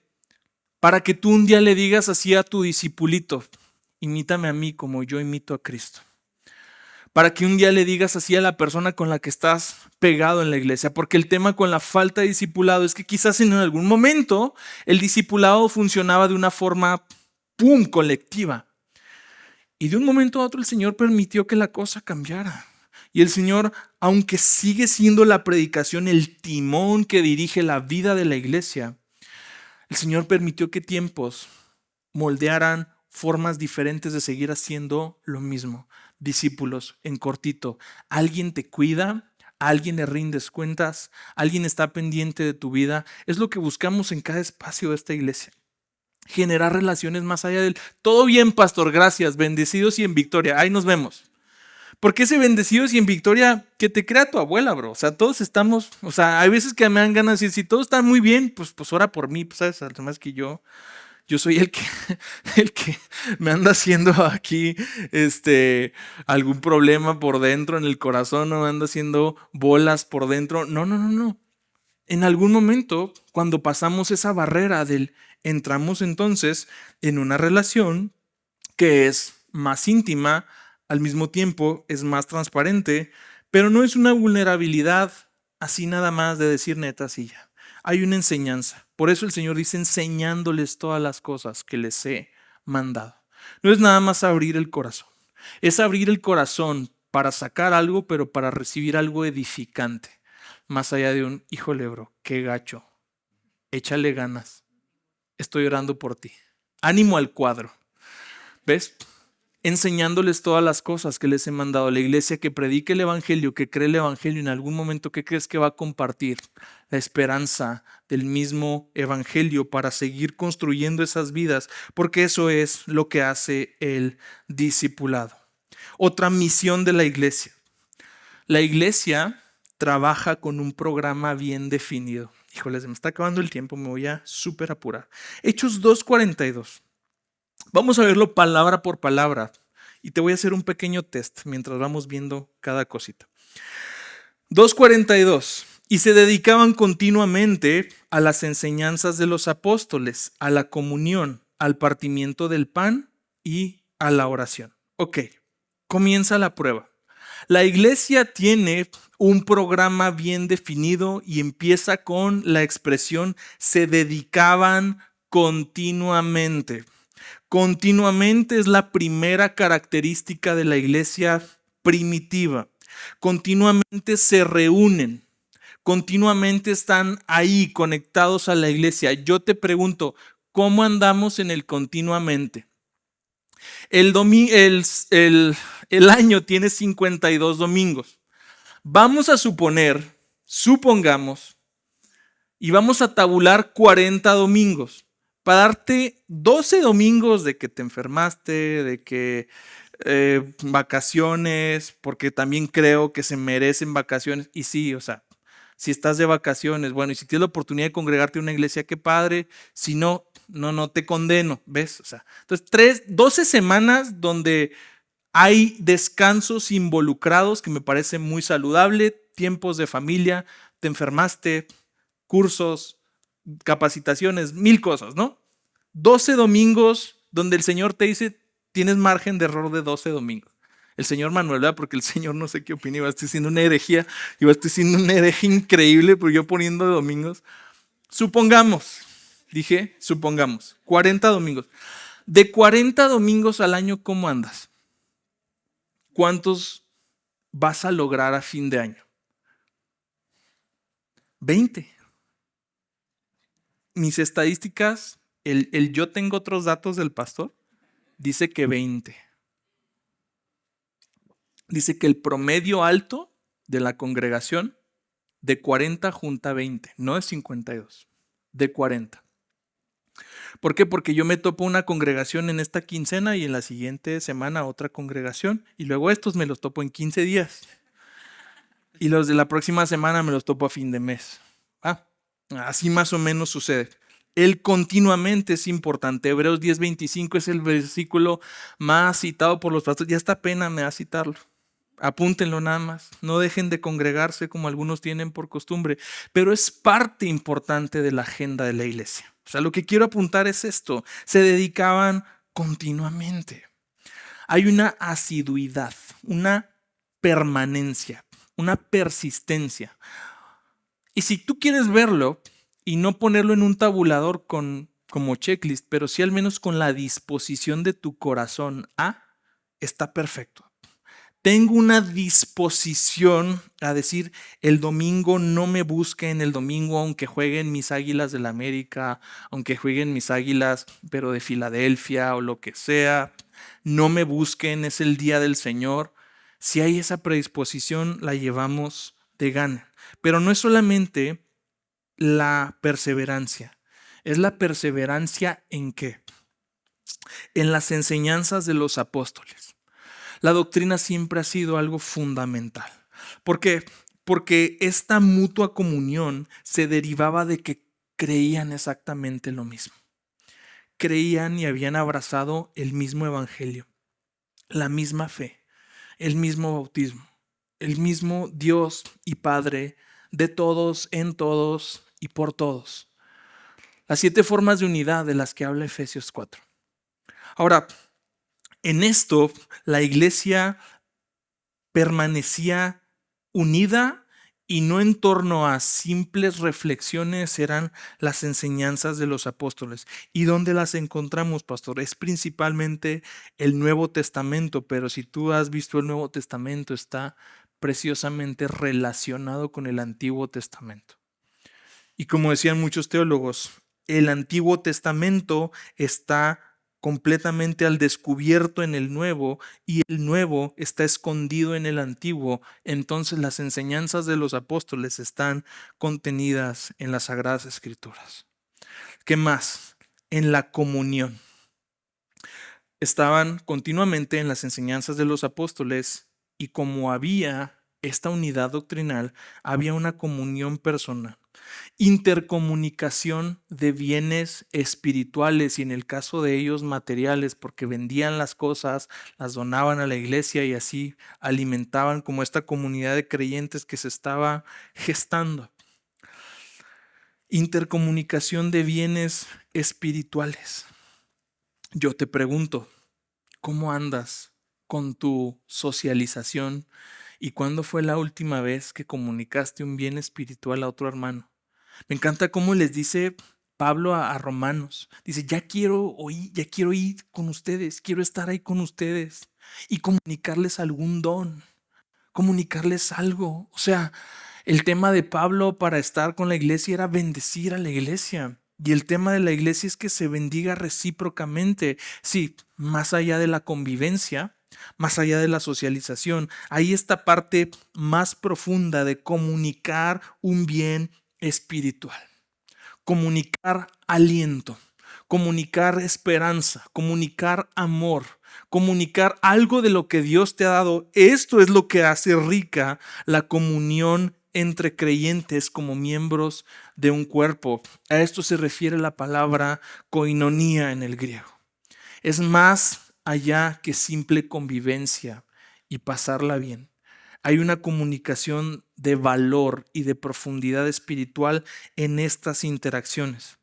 para que tú un día le digas así a tu discipulito, imítame a mí como yo imito a Cristo. Para que un día le digas así a la persona con la que estás pegado en la iglesia, porque el tema con la falta de discipulado es que quizás en algún momento el discipulado funcionaba de una forma, colectiva. Y de un momento a otro el Señor permitió que la cosa cambiara. Y el Señor, aunque sigue siendo la predicación el timón que dirige la vida de la iglesia, el Señor permitió que tiempos moldearan formas diferentes de seguir haciendo lo mismo. Discípulos, en cortito, alguien te cuida, ¿A alguien le rindes cuentas? ¿Alguien está pendiente de tu vida? Es lo que buscamos en cada espacio de esta iglesia. Generar relaciones más allá del todo bien, pastor, gracias, bendecidos y en victoria. Ahí nos vemos. Porque ese bendecidos y en victoria que te crea tu abuela, bro. O sea, todos estamos, o sea, hay veces que me dan ganas de decir, si todo está muy bien, pues ora por mí, pues, ¿sabes? Además que yo soy el que, el que me anda haciendo aquí algún problema por dentro en el corazón, o me anda haciendo bolas por dentro. No, no, no, no. En algún momento, cuando pasamos esa barrera entramos entonces en una relación que es más íntima, al mismo tiempo es más transparente, pero no es una vulnerabilidad así nada más de decir neta, sí ya. Hay una enseñanza. Por eso el Señor dice enseñándoles todas las cosas que les he mandado. No es nada más abrir el corazón. Es abrir el corazón para sacar algo, pero para recibir algo edificante. Más allá de un, híjole bro, qué gacho. Échale ganas. Estoy orando por ti. Ánimo al cuadro. ¿Ves? Enseñándoles todas las cosas que les he mandado. La iglesia que predique el evangelio, que cree el evangelio, en algún momento, ¿qué crees que va a compartir? La esperanza del mismo evangelio para seguir construyendo esas vidas, porque eso es lo que hace el discipulado. Otra misión de la iglesia. La iglesia trabaja con un programa bien definido. Híjoles, me está acabando el tiempo, me voy a súper apurar. Hechos 2:42. Vamos a verlo palabra por palabra y te voy a hacer un pequeño test mientras vamos viendo cada cosita. 2:42. Y se dedicaban continuamente a las enseñanzas de los apóstoles, a la comunión, al partimiento del pan y a la oración. Ok, comienza la prueba. La iglesia tiene un programa bien definido y empieza con la expresión se dedicaban continuamente. Continuamente es la primera característica de la iglesia primitiva. Continuamente se reúnen, continuamente están ahí conectados a la iglesia. Yo te pregunto, ¿cómo andamos en el continuamente? El año tiene 52 domingos. Vamos a supongamos, y vamos a tabular 40 domingos. Para darte 12 domingos de que te enfermaste, de que vacaciones, porque también creo que se merecen vacaciones. Y sí, o sea, si estás de vacaciones, bueno, y si tienes la oportunidad de congregarte en una iglesia, qué padre. Si no, no te condeno, ¿ves? O sea, entonces 12 semanas donde hay descansos involucrados que me parece muy saludable, tiempos de familia, te enfermaste, cursos, capacitaciones, 1000 cosas, ¿no? 12 domingos donde el Señor te dice, tienes margen de error de 12 domingos. El Señor Manuel, ¿verdad? Porque el Señor no sé qué opina, iba a estar haciendo una herejía, iba a estar haciendo una herejía increíble, pero yo poniendo domingos. Supongamos, 40 domingos. De 40 domingos al año, ¿cómo andas? ¿Cuántos vas a lograr a fin de año? 20. Mis estadísticas, yo tengo otros datos del pastor, dice que 20. Dice que el promedio alto de la congregación de 40 junta 20, no de 52, de 40. ¿Por qué? Porque yo me topo una congregación en esta quincena y en la siguiente semana otra congregación y luego estos me los topo en 15 días y los de la próxima semana me los topo a fin de mes. Así más o menos sucede. El continuamente es importante. Hebreos 10:25 es el versículo más citado por los pastores. Ya esta pena me da citarlo. Apúntenlo nada más. No dejen de congregarse como algunos tienen por costumbre. Pero es parte importante de la agenda de la iglesia. O sea, lo que quiero apuntar es esto. Se dedicaban continuamente. Hay una asiduidad, una permanencia, una persistencia. Y si tú quieres verlo y no ponerlo en un tabulador como checklist, pero sí al menos con la disposición de tu corazón está perfecto. Tengo una disposición a decir, el domingo no me busquen, el domingo aunque jueguen mis Águilas del América, aunque jueguen mis Águilas, pero de Filadelfia o lo que sea, no me busquen, es el día del Señor. Si hay esa predisposición, la llevamos de gana. Pero no es solamente la perseverancia. ¿Es la perseverancia en qué? En las enseñanzas de los apóstoles. La doctrina siempre ha sido algo fundamental. ¿Por qué? Porque esta mutua comunión se derivaba de que creían exactamente lo mismo. Creían y habían abrazado el mismo evangelio, la misma fe, el mismo bautismo, el mismo Dios y Padre de todos, en todos y por todos. Las 7 formas de unidad de las que habla Efesios 4. Ahora, en esto la iglesia permanecía unida y no en torno a simples reflexiones eran las enseñanzas de los apóstoles. ¿Y dónde las encontramos, pastor? Es principalmente el Nuevo Testamento, pero si tú has visto el Nuevo Testamento, está preciosamente relacionado con el Antiguo Testamento. Y como decían muchos teólogos, el Antiguo Testamento está completamente al descubierto en el Nuevo y el Nuevo está escondido en el Antiguo. Entonces las enseñanzas de los apóstoles están contenidas en las Sagradas Escrituras. ¿Qué más? En la comunión. Estaban continuamente en las enseñanzas de los apóstoles y como había esta unidad doctrinal, había una comunión personal. Intercomunicación de bienes espirituales y en el caso de ellos materiales, porque vendían las cosas, las donaban a la iglesia y así alimentaban como esta comunidad de creyentes que se estaba gestando. Intercomunicación de bienes espirituales. Yo te pregunto, ¿cómo andas con tu socialización? ¿Y cuándo fue la última vez que comunicaste un bien espiritual a otro hermano? Me encanta cómo les dice Pablo a Romanos. Dice, ya quiero ir con ustedes, quiero estar ahí con ustedes y comunicarles algún don, comunicarles algo. O sea, el tema de Pablo para estar con la iglesia era bendecir a la iglesia. Y el tema de la iglesia es que se bendiga recíprocamente. Sí, más allá de la convivencia, más allá de la socialización, hay esta parte más profunda de comunicar un bien espiritual, comunicar aliento, comunicar esperanza, comunicar amor, comunicar algo de lo que Dios te ha dado. Esto es lo que hace rica la comunión entre creyentes como miembros de un cuerpo. A esto se refiere la palabra koinonía en el griego. Es más allá que simple convivencia y pasarla bien. Hay una comunicación de valor y de profundidad espiritual en estas interacciones.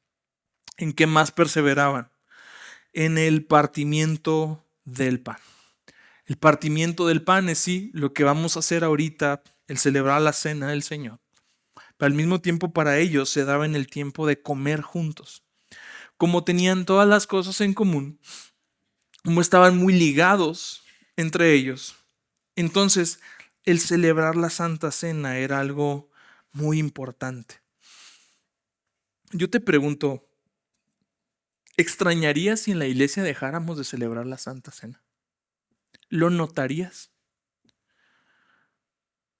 ¿En qué más perseveraban? En el partimiento del pan. El partimiento del pan es sí lo que vamos a hacer ahorita, el celebrar la cena del Señor. Pero al mismo tiempo para ellos se daba en el tiempo de comer juntos. Como tenían todas las cosas en común, como estaban muy ligados entre ellos, entonces el celebrar la Santa Cena era algo muy importante. Yo te pregunto, ¿extrañarías si en la iglesia dejáramos de celebrar la Santa Cena? ¿Lo notarías?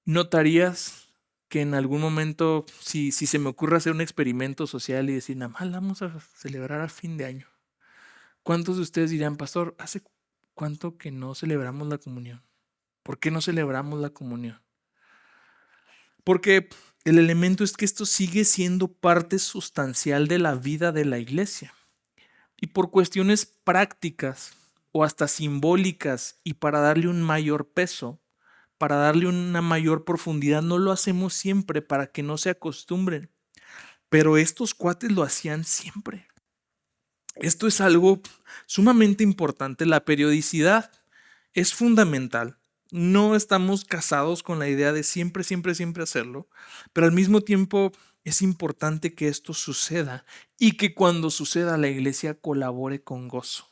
¿Notarías que en algún momento, si se me ocurre hacer un experimento social y decir, nada más la vamos a celebrar a fin de año? ¿Cuántos de ustedes dirían, pastor, hace cuánto que no celebramos la comunión? ¿Por qué no celebramos la comunión? Porque el elemento es que esto sigue siendo parte sustancial de la vida de la iglesia. Y por cuestiones prácticas o hasta simbólicas y para darle un mayor peso, para darle una mayor profundidad, no lo hacemos siempre para que no se acostumbren. Pero estos cuates lo hacían siempre. Esto es algo sumamente importante. La periodicidad es fundamental. No estamos casados con la idea de siempre hacerlo, pero al mismo tiempo es importante que esto suceda y que cuando suceda la iglesia colabore con gozo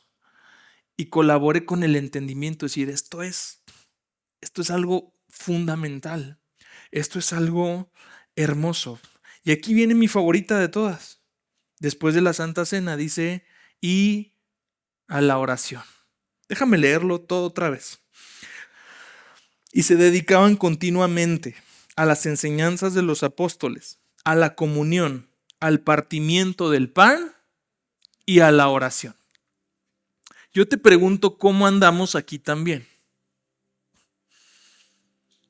y colabore con el entendimiento. Es decir, esto es algo fundamental. Esto es algo hermoso. Y aquí viene mi favorita de todas. Después de la Santa Cena dice, y a la oración. Déjame leerlo todo otra vez. Y se dedicaban continuamente a las enseñanzas de los apóstoles, a la comunión, al partimiento del pan y a la oración. Yo te pregunto cómo andamos aquí también.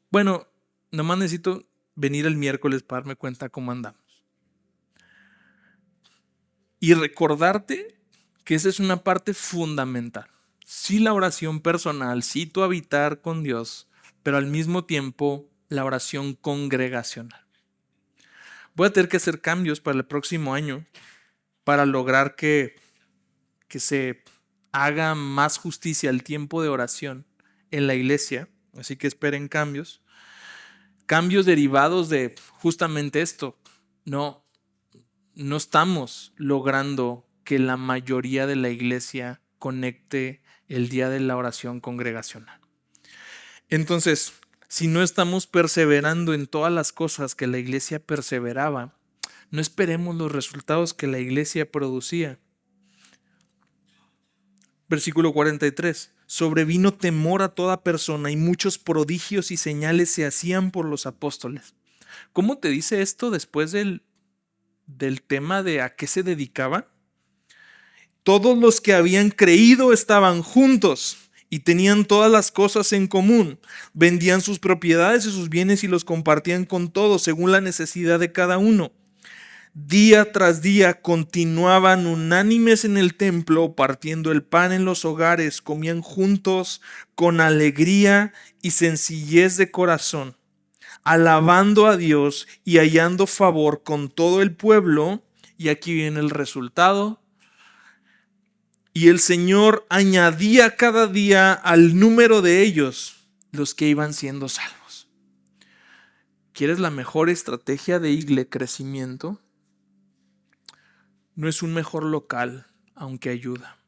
Bueno, nomás necesito venir el miércoles para darme cuenta cómo andamos. Y recordarte que esa es una parte fundamental. Sí, la oración personal, sí tu habitar con Dios, pero al mismo tiempo la oración congregacional. Voy a tener que hacer cambios para el próximo año para lograr que se haga más justicia al tiempo de oración en la iglesia. Así que esperen cambios. Cambios derivados de justamente esto. No estamos logrando que la mayoría de la iglesia conecte el día de la oración congregacional. Entonces, si no estamos perseverando en todas las cosas que la iglesia perseveraba, no esperemos los resultados que la iglesia producía. Versículo 43. Sobrevino temor a toda persona y muchos prodigios y señales se hacían por los apóstoles. ¿Cómo te dice esto después del tema de a qué se dedicaban? Todos los que habían creído estaban juntos y tenían todas las cosas en común. Vendían sus propiedades y sus bienes y los compartían con todos según la necesidad de cada uno. Día tras día continuaban unánimes en el templo, partiendo el pan en los hogares, comían juntos con alegría y sencillez de corazón, alabando a Dios y hallando favor con todo el pueblo. Y aquí viene el resultado. Y el Señor añadía cada día al número de ellos los que iban siendo salvos. ¿Quieres la mejor estrategia de crecimiento? No es un mejor local, aunque ayuda.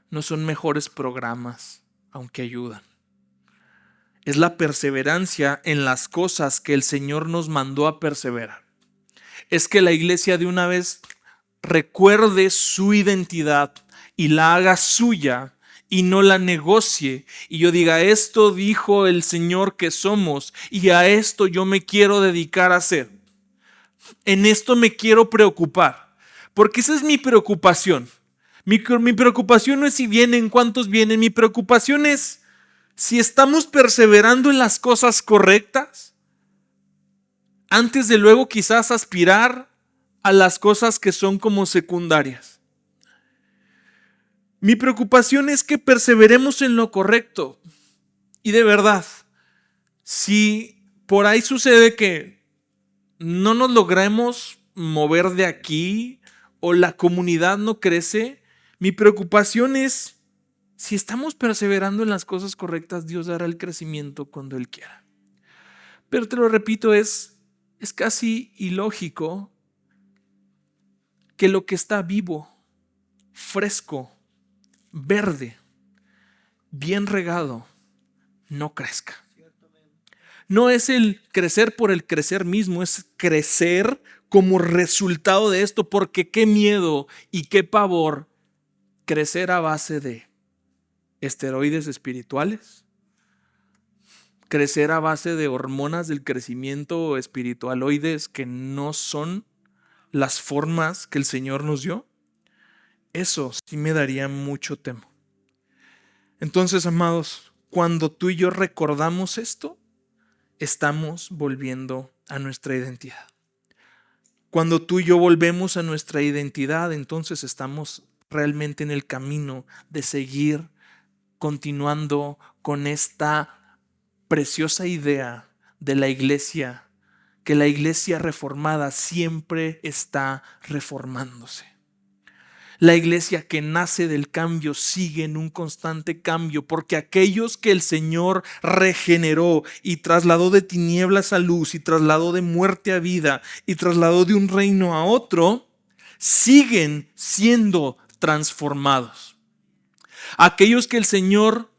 No son mejores programas, aunque ayudan. Es la perseverancia en las cosas que el Señor nos mandó a perseverar. Es que la iglesia de una vez recuerde su identidad y la haga suya y no la negocie. Y yo diga, esto dijo el Señor que somos y a esto yo me quiero dedicar a hacer. En esto me quiero preocupar. Porque esa es mi preocupación. Mi preocupación no es si vienen, cuántos vienen. Mi preocupación es si estamos perseverando en las cosas correctas antes de luego quizás aspirar a las cosas que son como secundarias. Mi preocupación es que perseveremos en lo correcto. Y de verdad, si por ahí sucede que no nos logremos mover de aquí, o la comunidad no crece, mi preocupación es, si estamos perseverando en las cosas correctas, Dios dará el crecimiento cuando Él quiera. Pero te lo repito, es casi ilógico que lo que está vivo, fresco, verde, bien regado, no crezca. No es el crecer por el crecer mismo, es crecer como resultado de esto, porque qué miedo y qué pavor crecer a base de esteroides espirituales, crecer a base de hormonas del crecimiento espiritualoides que no son las formas que el Señor nos dio. Eso sí me daría mucho temor. Entonces, amados, cuando tú y yo recordamos esto, estamos volviendo a nuestra identidad. Cuando tú y yo volvemos a nuestra identidad, entonces estamos realmente en el camino de seguir continuando con esta preciosa idea de la iglesia, que la iglesia reformada siempre está reformándose. La iglesia que nace del cambio sigue en un constante cambio, porque aquellos que el Señor regeneró y trasladó de tinieblas a luz y trasladó de muerte a vida y trasladó de un reino a otro, siguen siendo transformados. Aquellos que el Señor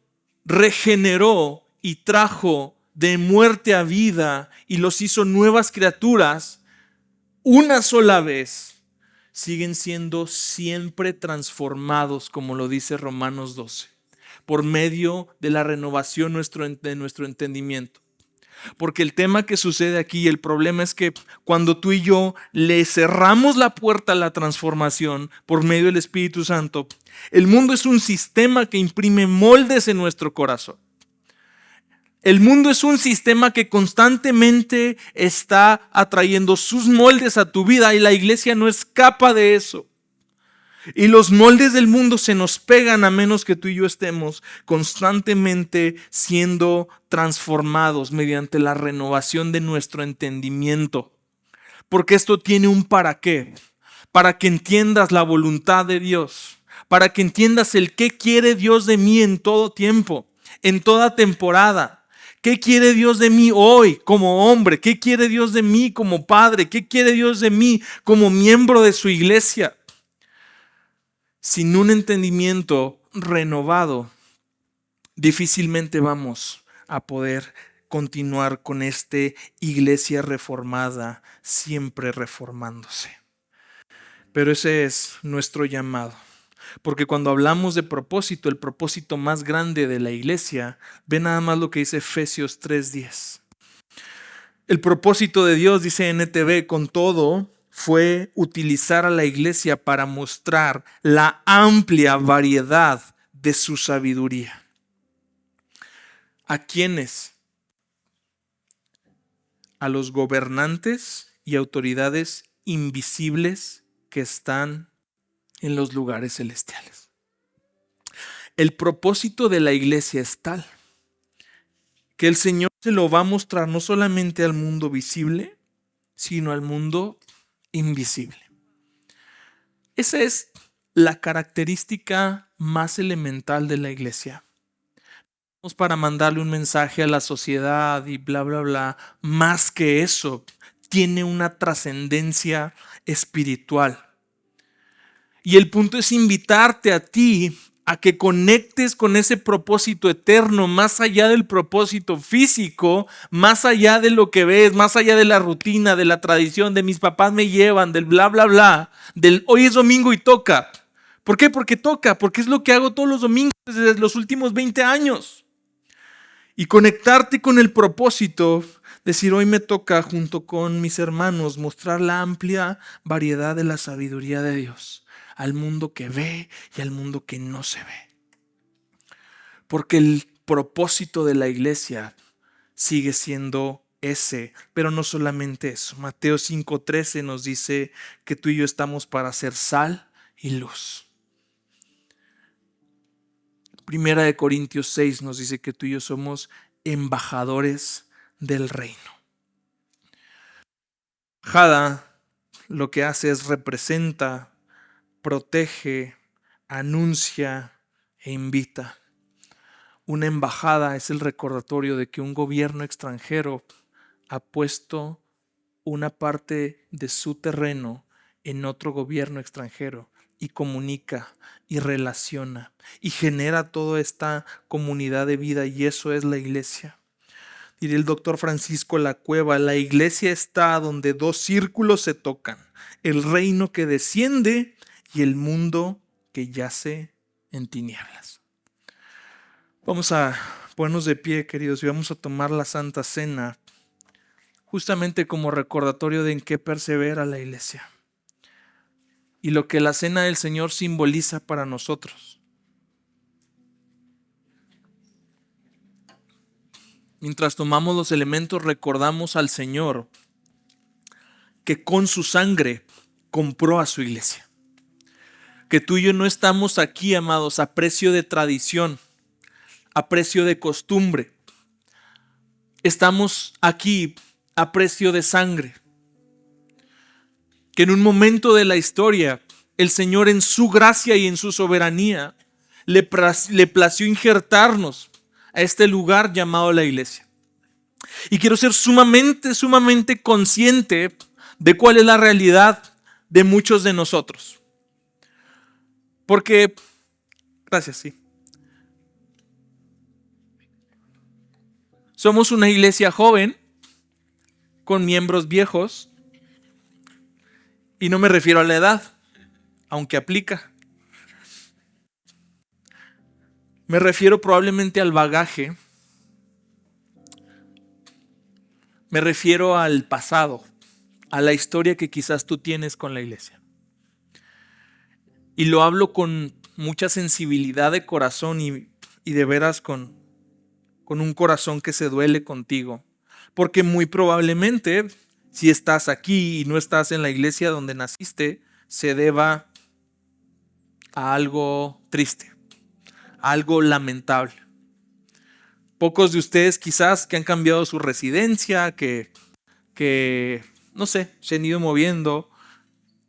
regeneró y trajo de muerte a vida y los hizo nuevas criaturas una sola vez, siguen siendo siempre transformados, como lo dice Romanos 12, por medio de la renovación de nuestro entendimiento. Porque el tema que sucede aquí, el problema es que cuando tú y yo le cerramos la puerta a la transformación por medio del Espíritu Santo, el mundo es un sistema que imprime moldes en nuestro corazón. El mundo es un sistema que constantemente está atrayendo sus moldes a tu vida y la iglesia no escapa de eso. Y los moldes del mundo se nos pegan a menos que tú y yo estemos constantemente siendo transformados mediante la renovación de nuestro entendimiento. Porque esto tiene un para qué. Para que entiendas la voluntad de Dios. Para que entiendas el qué quiere Dios de mí en todo tiempo, en toda temporada. ¿Qué quiere Dios de mí hoy como hombre? ¿Qué quiere Dios de mí como padre? ¿Qué quiere Dios de mí como miembro de su iglesia? Sin un entendimiento renovado, difícilmente vamos a poder continuar con esta iglesia reformada, siempre reformándose. Pero ese es nuestro llamado. Porque cuando hablamos de propósito, el propósito más grande de la iglesia, ve nada más lo que dice Efesios 3:10. El propósito de Dios, dice NTV, con todo, fue utilizar a la iglesia para mostrar la amplia variedad de su sabiduría. ¿A quiénes? A los gobernantes y autoridades invisibles que están en los lugares celestiales. El propósito de la iglesia es tal que el Señor se lo va a mostrar no solamente al mundo visible, sino al mundo invisible. Esa es la característica más elemental de la iglesia. No es para mandarle un mensaje a la sociedad y bla, bla, bla. Más que eso, tiene una trascendencia espiritual. Y el punto es invitarte a ti a que conectes con ese propósito eterno, más allá del propósito físico, más allá de lo que ves, más allá de la rutina, de la tradición, de mis papás me llevan, del bla, bla, bla, del hoy es domingo y toca. ¿Por qué? Porque toca, porque es lo que hago todos los domingos desde los últimos 20 años. Y conectarte con el propósito, decir hoy me toca junto con mis hermanos mostrar la amplia variedad de la sabiduría de Dios al mundo que ve y al mundo que no se ve. Porque el propósito de la iglesia sigue siendo ese, pero no solamente eso. Mateo 5:13 nos dice que tú y yo estamos para ser sal y luz. Primera de Corintios 6 nos dice que tú y yo somos embajadores del reino. Embajada lo que hace es representa, protege, anuncia e invita. Una embajada es el recordatorio de que un gobierno extranjero ha puesto una parte de su terreno en otro gobierno extranjero y comunica y relaciona y genera toda esta comunidad de vida, y eso es la iglesia. Diría el doctor Francisco La Cueva, la iglesia está donde dos círculos se tocan, el reino que desciende y el mundo que yace en tinieblas. Vamos a ponernos de pie, queridos, y vamos a tomar la Santa Cena justamente como recordatorio de en qué persevera la iglesia y lo que la Cena del Señor simboliza para nosotros. Mientras tomamos los elementos, recordamos al Señor que con su sangre compró a su iglesia. Que tú y yo no estamos aquí, amados, a precio de tradición, a precio de costumbre. Estamos aquí a precio de sangre. Que en un momento de la historia, el Señor en su gracia y en su soberanía le plació injertarnos a este lugar llamado la iglesia. Y quiero ser sumamente consciente de cuál es la realidad de muchos de nosotros. Porque, gracias, sí. Somos una iglesia joven, con miembros viejos, y no me refiero a la edad, aunque aplica. Me refiero probablemente al bagaje Me refiero al pasado, a la historia que quizás tú tienes con la iglesia. Y lo hablo con mucha sensibilidad de corazón y de veras con un corazón que se duele contigo. Porque muy probablemente, si estás aquí y no estás en la iglesia donde naciste, se deba a algo triste, a algo lamentable. Pocos de ustedes quizás que han cambiado su residencia, que no sé, se han ido moviendo,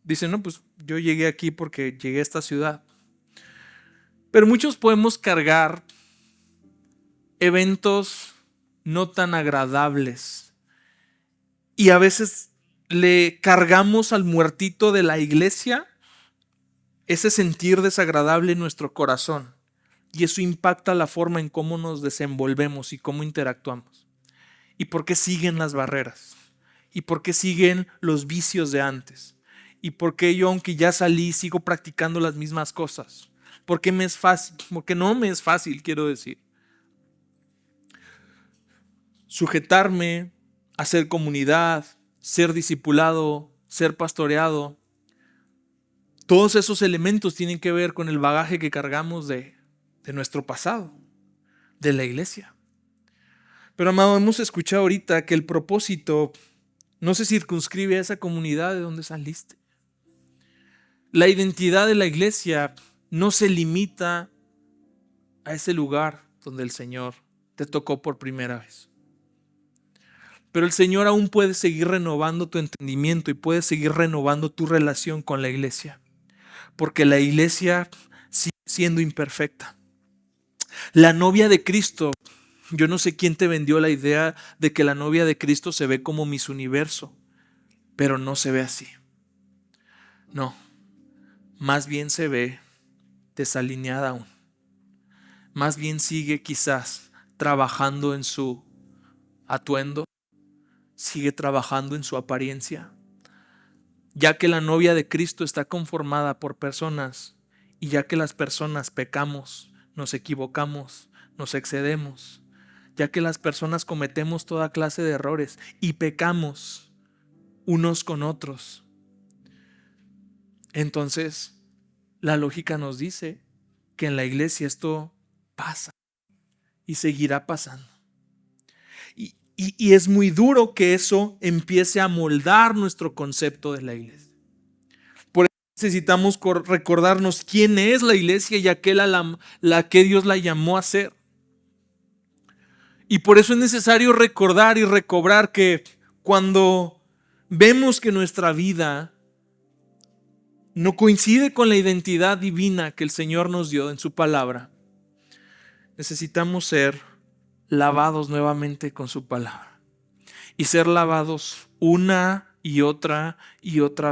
dicen, no, pues yo llegué aquí porque llegué a esta ciudad. Pero muchos podemos cargar eventos no tan agradables y a veces le cargamos al muertito de la iglesia ese sentir desagradable en nuestro corazón, y eso impacta la forma en cómo nos desenvolvemos y cómo interactuamos. ¿Y por qué siguen las barreras? ¿Y por qué siguen los vicios de antes? ¿Y por qué yo, aunque ya salí, sigo practicando las mismas cosas? ¿Por qué me es fácil? Porque no me es fácil, quiero decir. Sujetarme, hacer comunidad, ser discipulado, ser pastoreado. Todos esos elementos tienen que ver con el bagaje que cargamos de nuestro pasado, de la iglesia. Pero, amado, hemos escuchado ahorita que el propósito no se circunscribe a esa comunidad de donde saliste. La identidad de la iglesia no se limita a ese lugar donde el Señor te tocó por primera vez. Pero el Señor aún puede seguir renovando tu entendimiento y puede seguir renovando tu relación con la iglesia. Porque la iglesia sigue siendo imperfecta. La novia de Cristo, yo no sé quién te vendió la idea de que la novia de Cristo se ve como Miss Universo, pero no se ve así. No, más bien se ve desalineada aún. Más bien sigue quizás trabajando en su atuendo, sigue trabajando en su apariencia, ya que la novia de Cristo está conformada por personas y ya que las personas pecamos, nos equivocamos, nos excedemos, ya que las personas cometemos toda clase de errores y pecamos unos con otros. Entonces, la lógica nos dice que en la iglesia esto pasa y seguirá pasando. Y es muy duro que eso empiece a moldar nuestro concepto de la iglesia. Por eso necesitamos recordarnos quién es la iglesia y aquella la que Dios la llamó a ser. Y por eso es necesario recordar y recobrar que cuando vemos que nuestra vida no coincide con la identidad divina que el Señor nos dio en su palabra, necesitamos ser lavados nuevamente con su palabra y ser lavados una y otra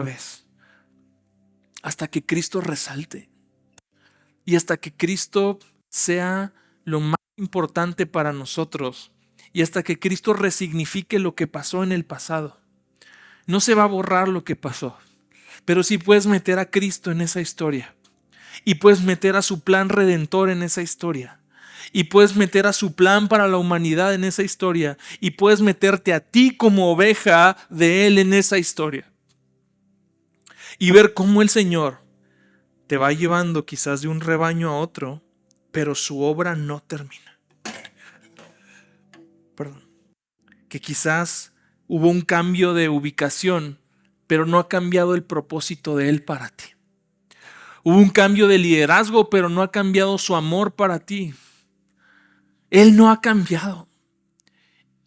vez hasta que Cristo resalte y hasta que Cristo sea lo más importante para nosotros y hasta que Cristo resignifique lo que pasó en el pasado. No se va a borrar lo que pasó, pero sí puedes meter a Cristo en esa historia y puedes meter a su plan redentor en esa historia. Y puedes meter a su plan para la humanidad en esa historia. Y puedes meterte a ti como oveja de Él en esa historia. Y ver cómo el Señor te va llevando quizás de un rebaño a otro, pero su obra no termina. Perdón. Que quizás hubo un cambio de ubicación, pero no ha cambiado el propósito de Él para ti. Hubo un cambio de liderazgo, pero no ha cambiado su amor para ti. Él no ha cambiado.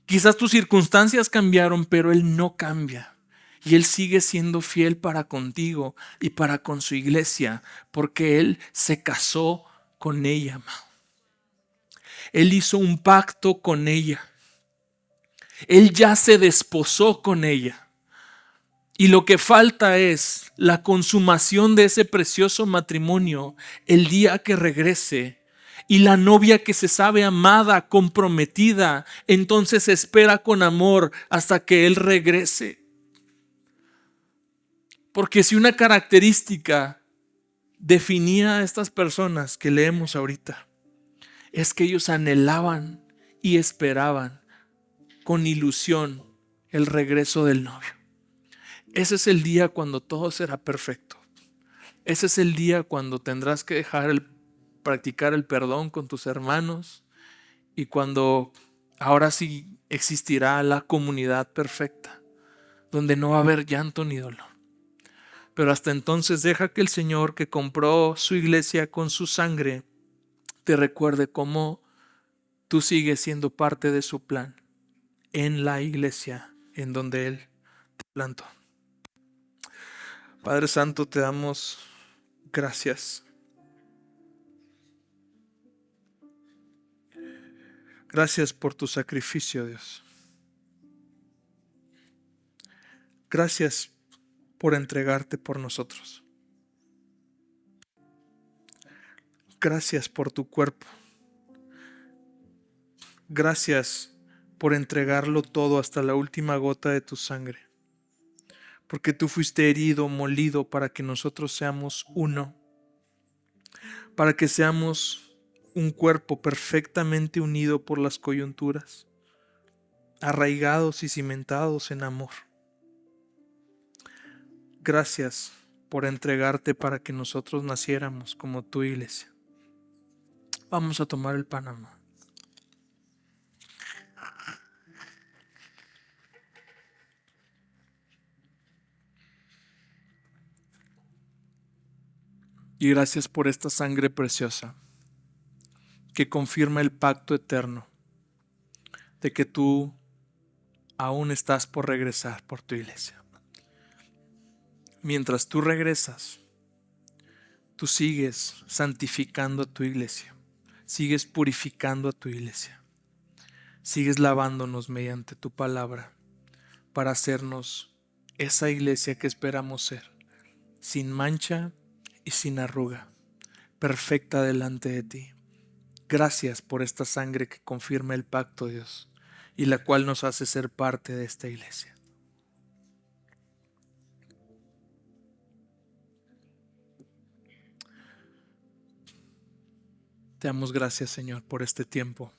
Quizás tus circunstancias cambiaron, pero Él no cambia. Y Él sigue siendo fiel para contigo y para con su iglesia, porque Él se casó con ella. Él hizo un pacto con ella. Él ya se desposó con ella. Y lo que falta es la consumación de ese precioso matrimonio el día que regrese. Y la novia que se sabe amada, comprometida, entonces espera con amor hasta que Él regrese. Porque si una característica definía a estas personas que leemos ahorita, es que ellos anhelaban y esperaban con ilusión el regreso del novio. Ese es el día cuando todo será perfecto. Ese es el día cuando tendrás que practicar el perdón con tus hermanos y cuando ahora sí existirá la comunidad perfecta, donde no va a haber llanto ni dolor. Pero hasta entonces deja que el Señor, que compró su iglesia con su sangre, te recuerde cómo tú sigues siendo parte de su plan en la iglesia en donde Él te plantó. Padre Santo, te damos gracias. Gracias por tu sacrificio, Dios. Gracias por entregarte por nosotros. Gracias por tu cuerpo. Gracias por entregarlo todo hasta la última gota de tu sangre. Porque tú fuiste herido, molido para que nosotros seamos uno. Para que seamos un cuerpo perfectamente unido por las coyunturas, arraigados y cimentados en amor. Gracias por entregarte para que nosotros naciéramos como tu iglesia. Vamos a tomar el pan, amado. Y gracias por esta sangre preciosa que confirma el pacto eterno de que tú aún estás por regresar por tu iglesia. Mientras tú regresas, tú sigues santificando a tu iglesia, sigues purificando a tu iglesia, sigues lavándonos mediante tu palabra para hacernos esa iglesia que esperamos ser, sin mancha y sin arruga, perfecta delante de ti. Gracias por esta sangre que confirma el pacto, Dios, y la cual nos hace ser parte de esta iglesia. Te damos gracias, Señor, por este tiempo.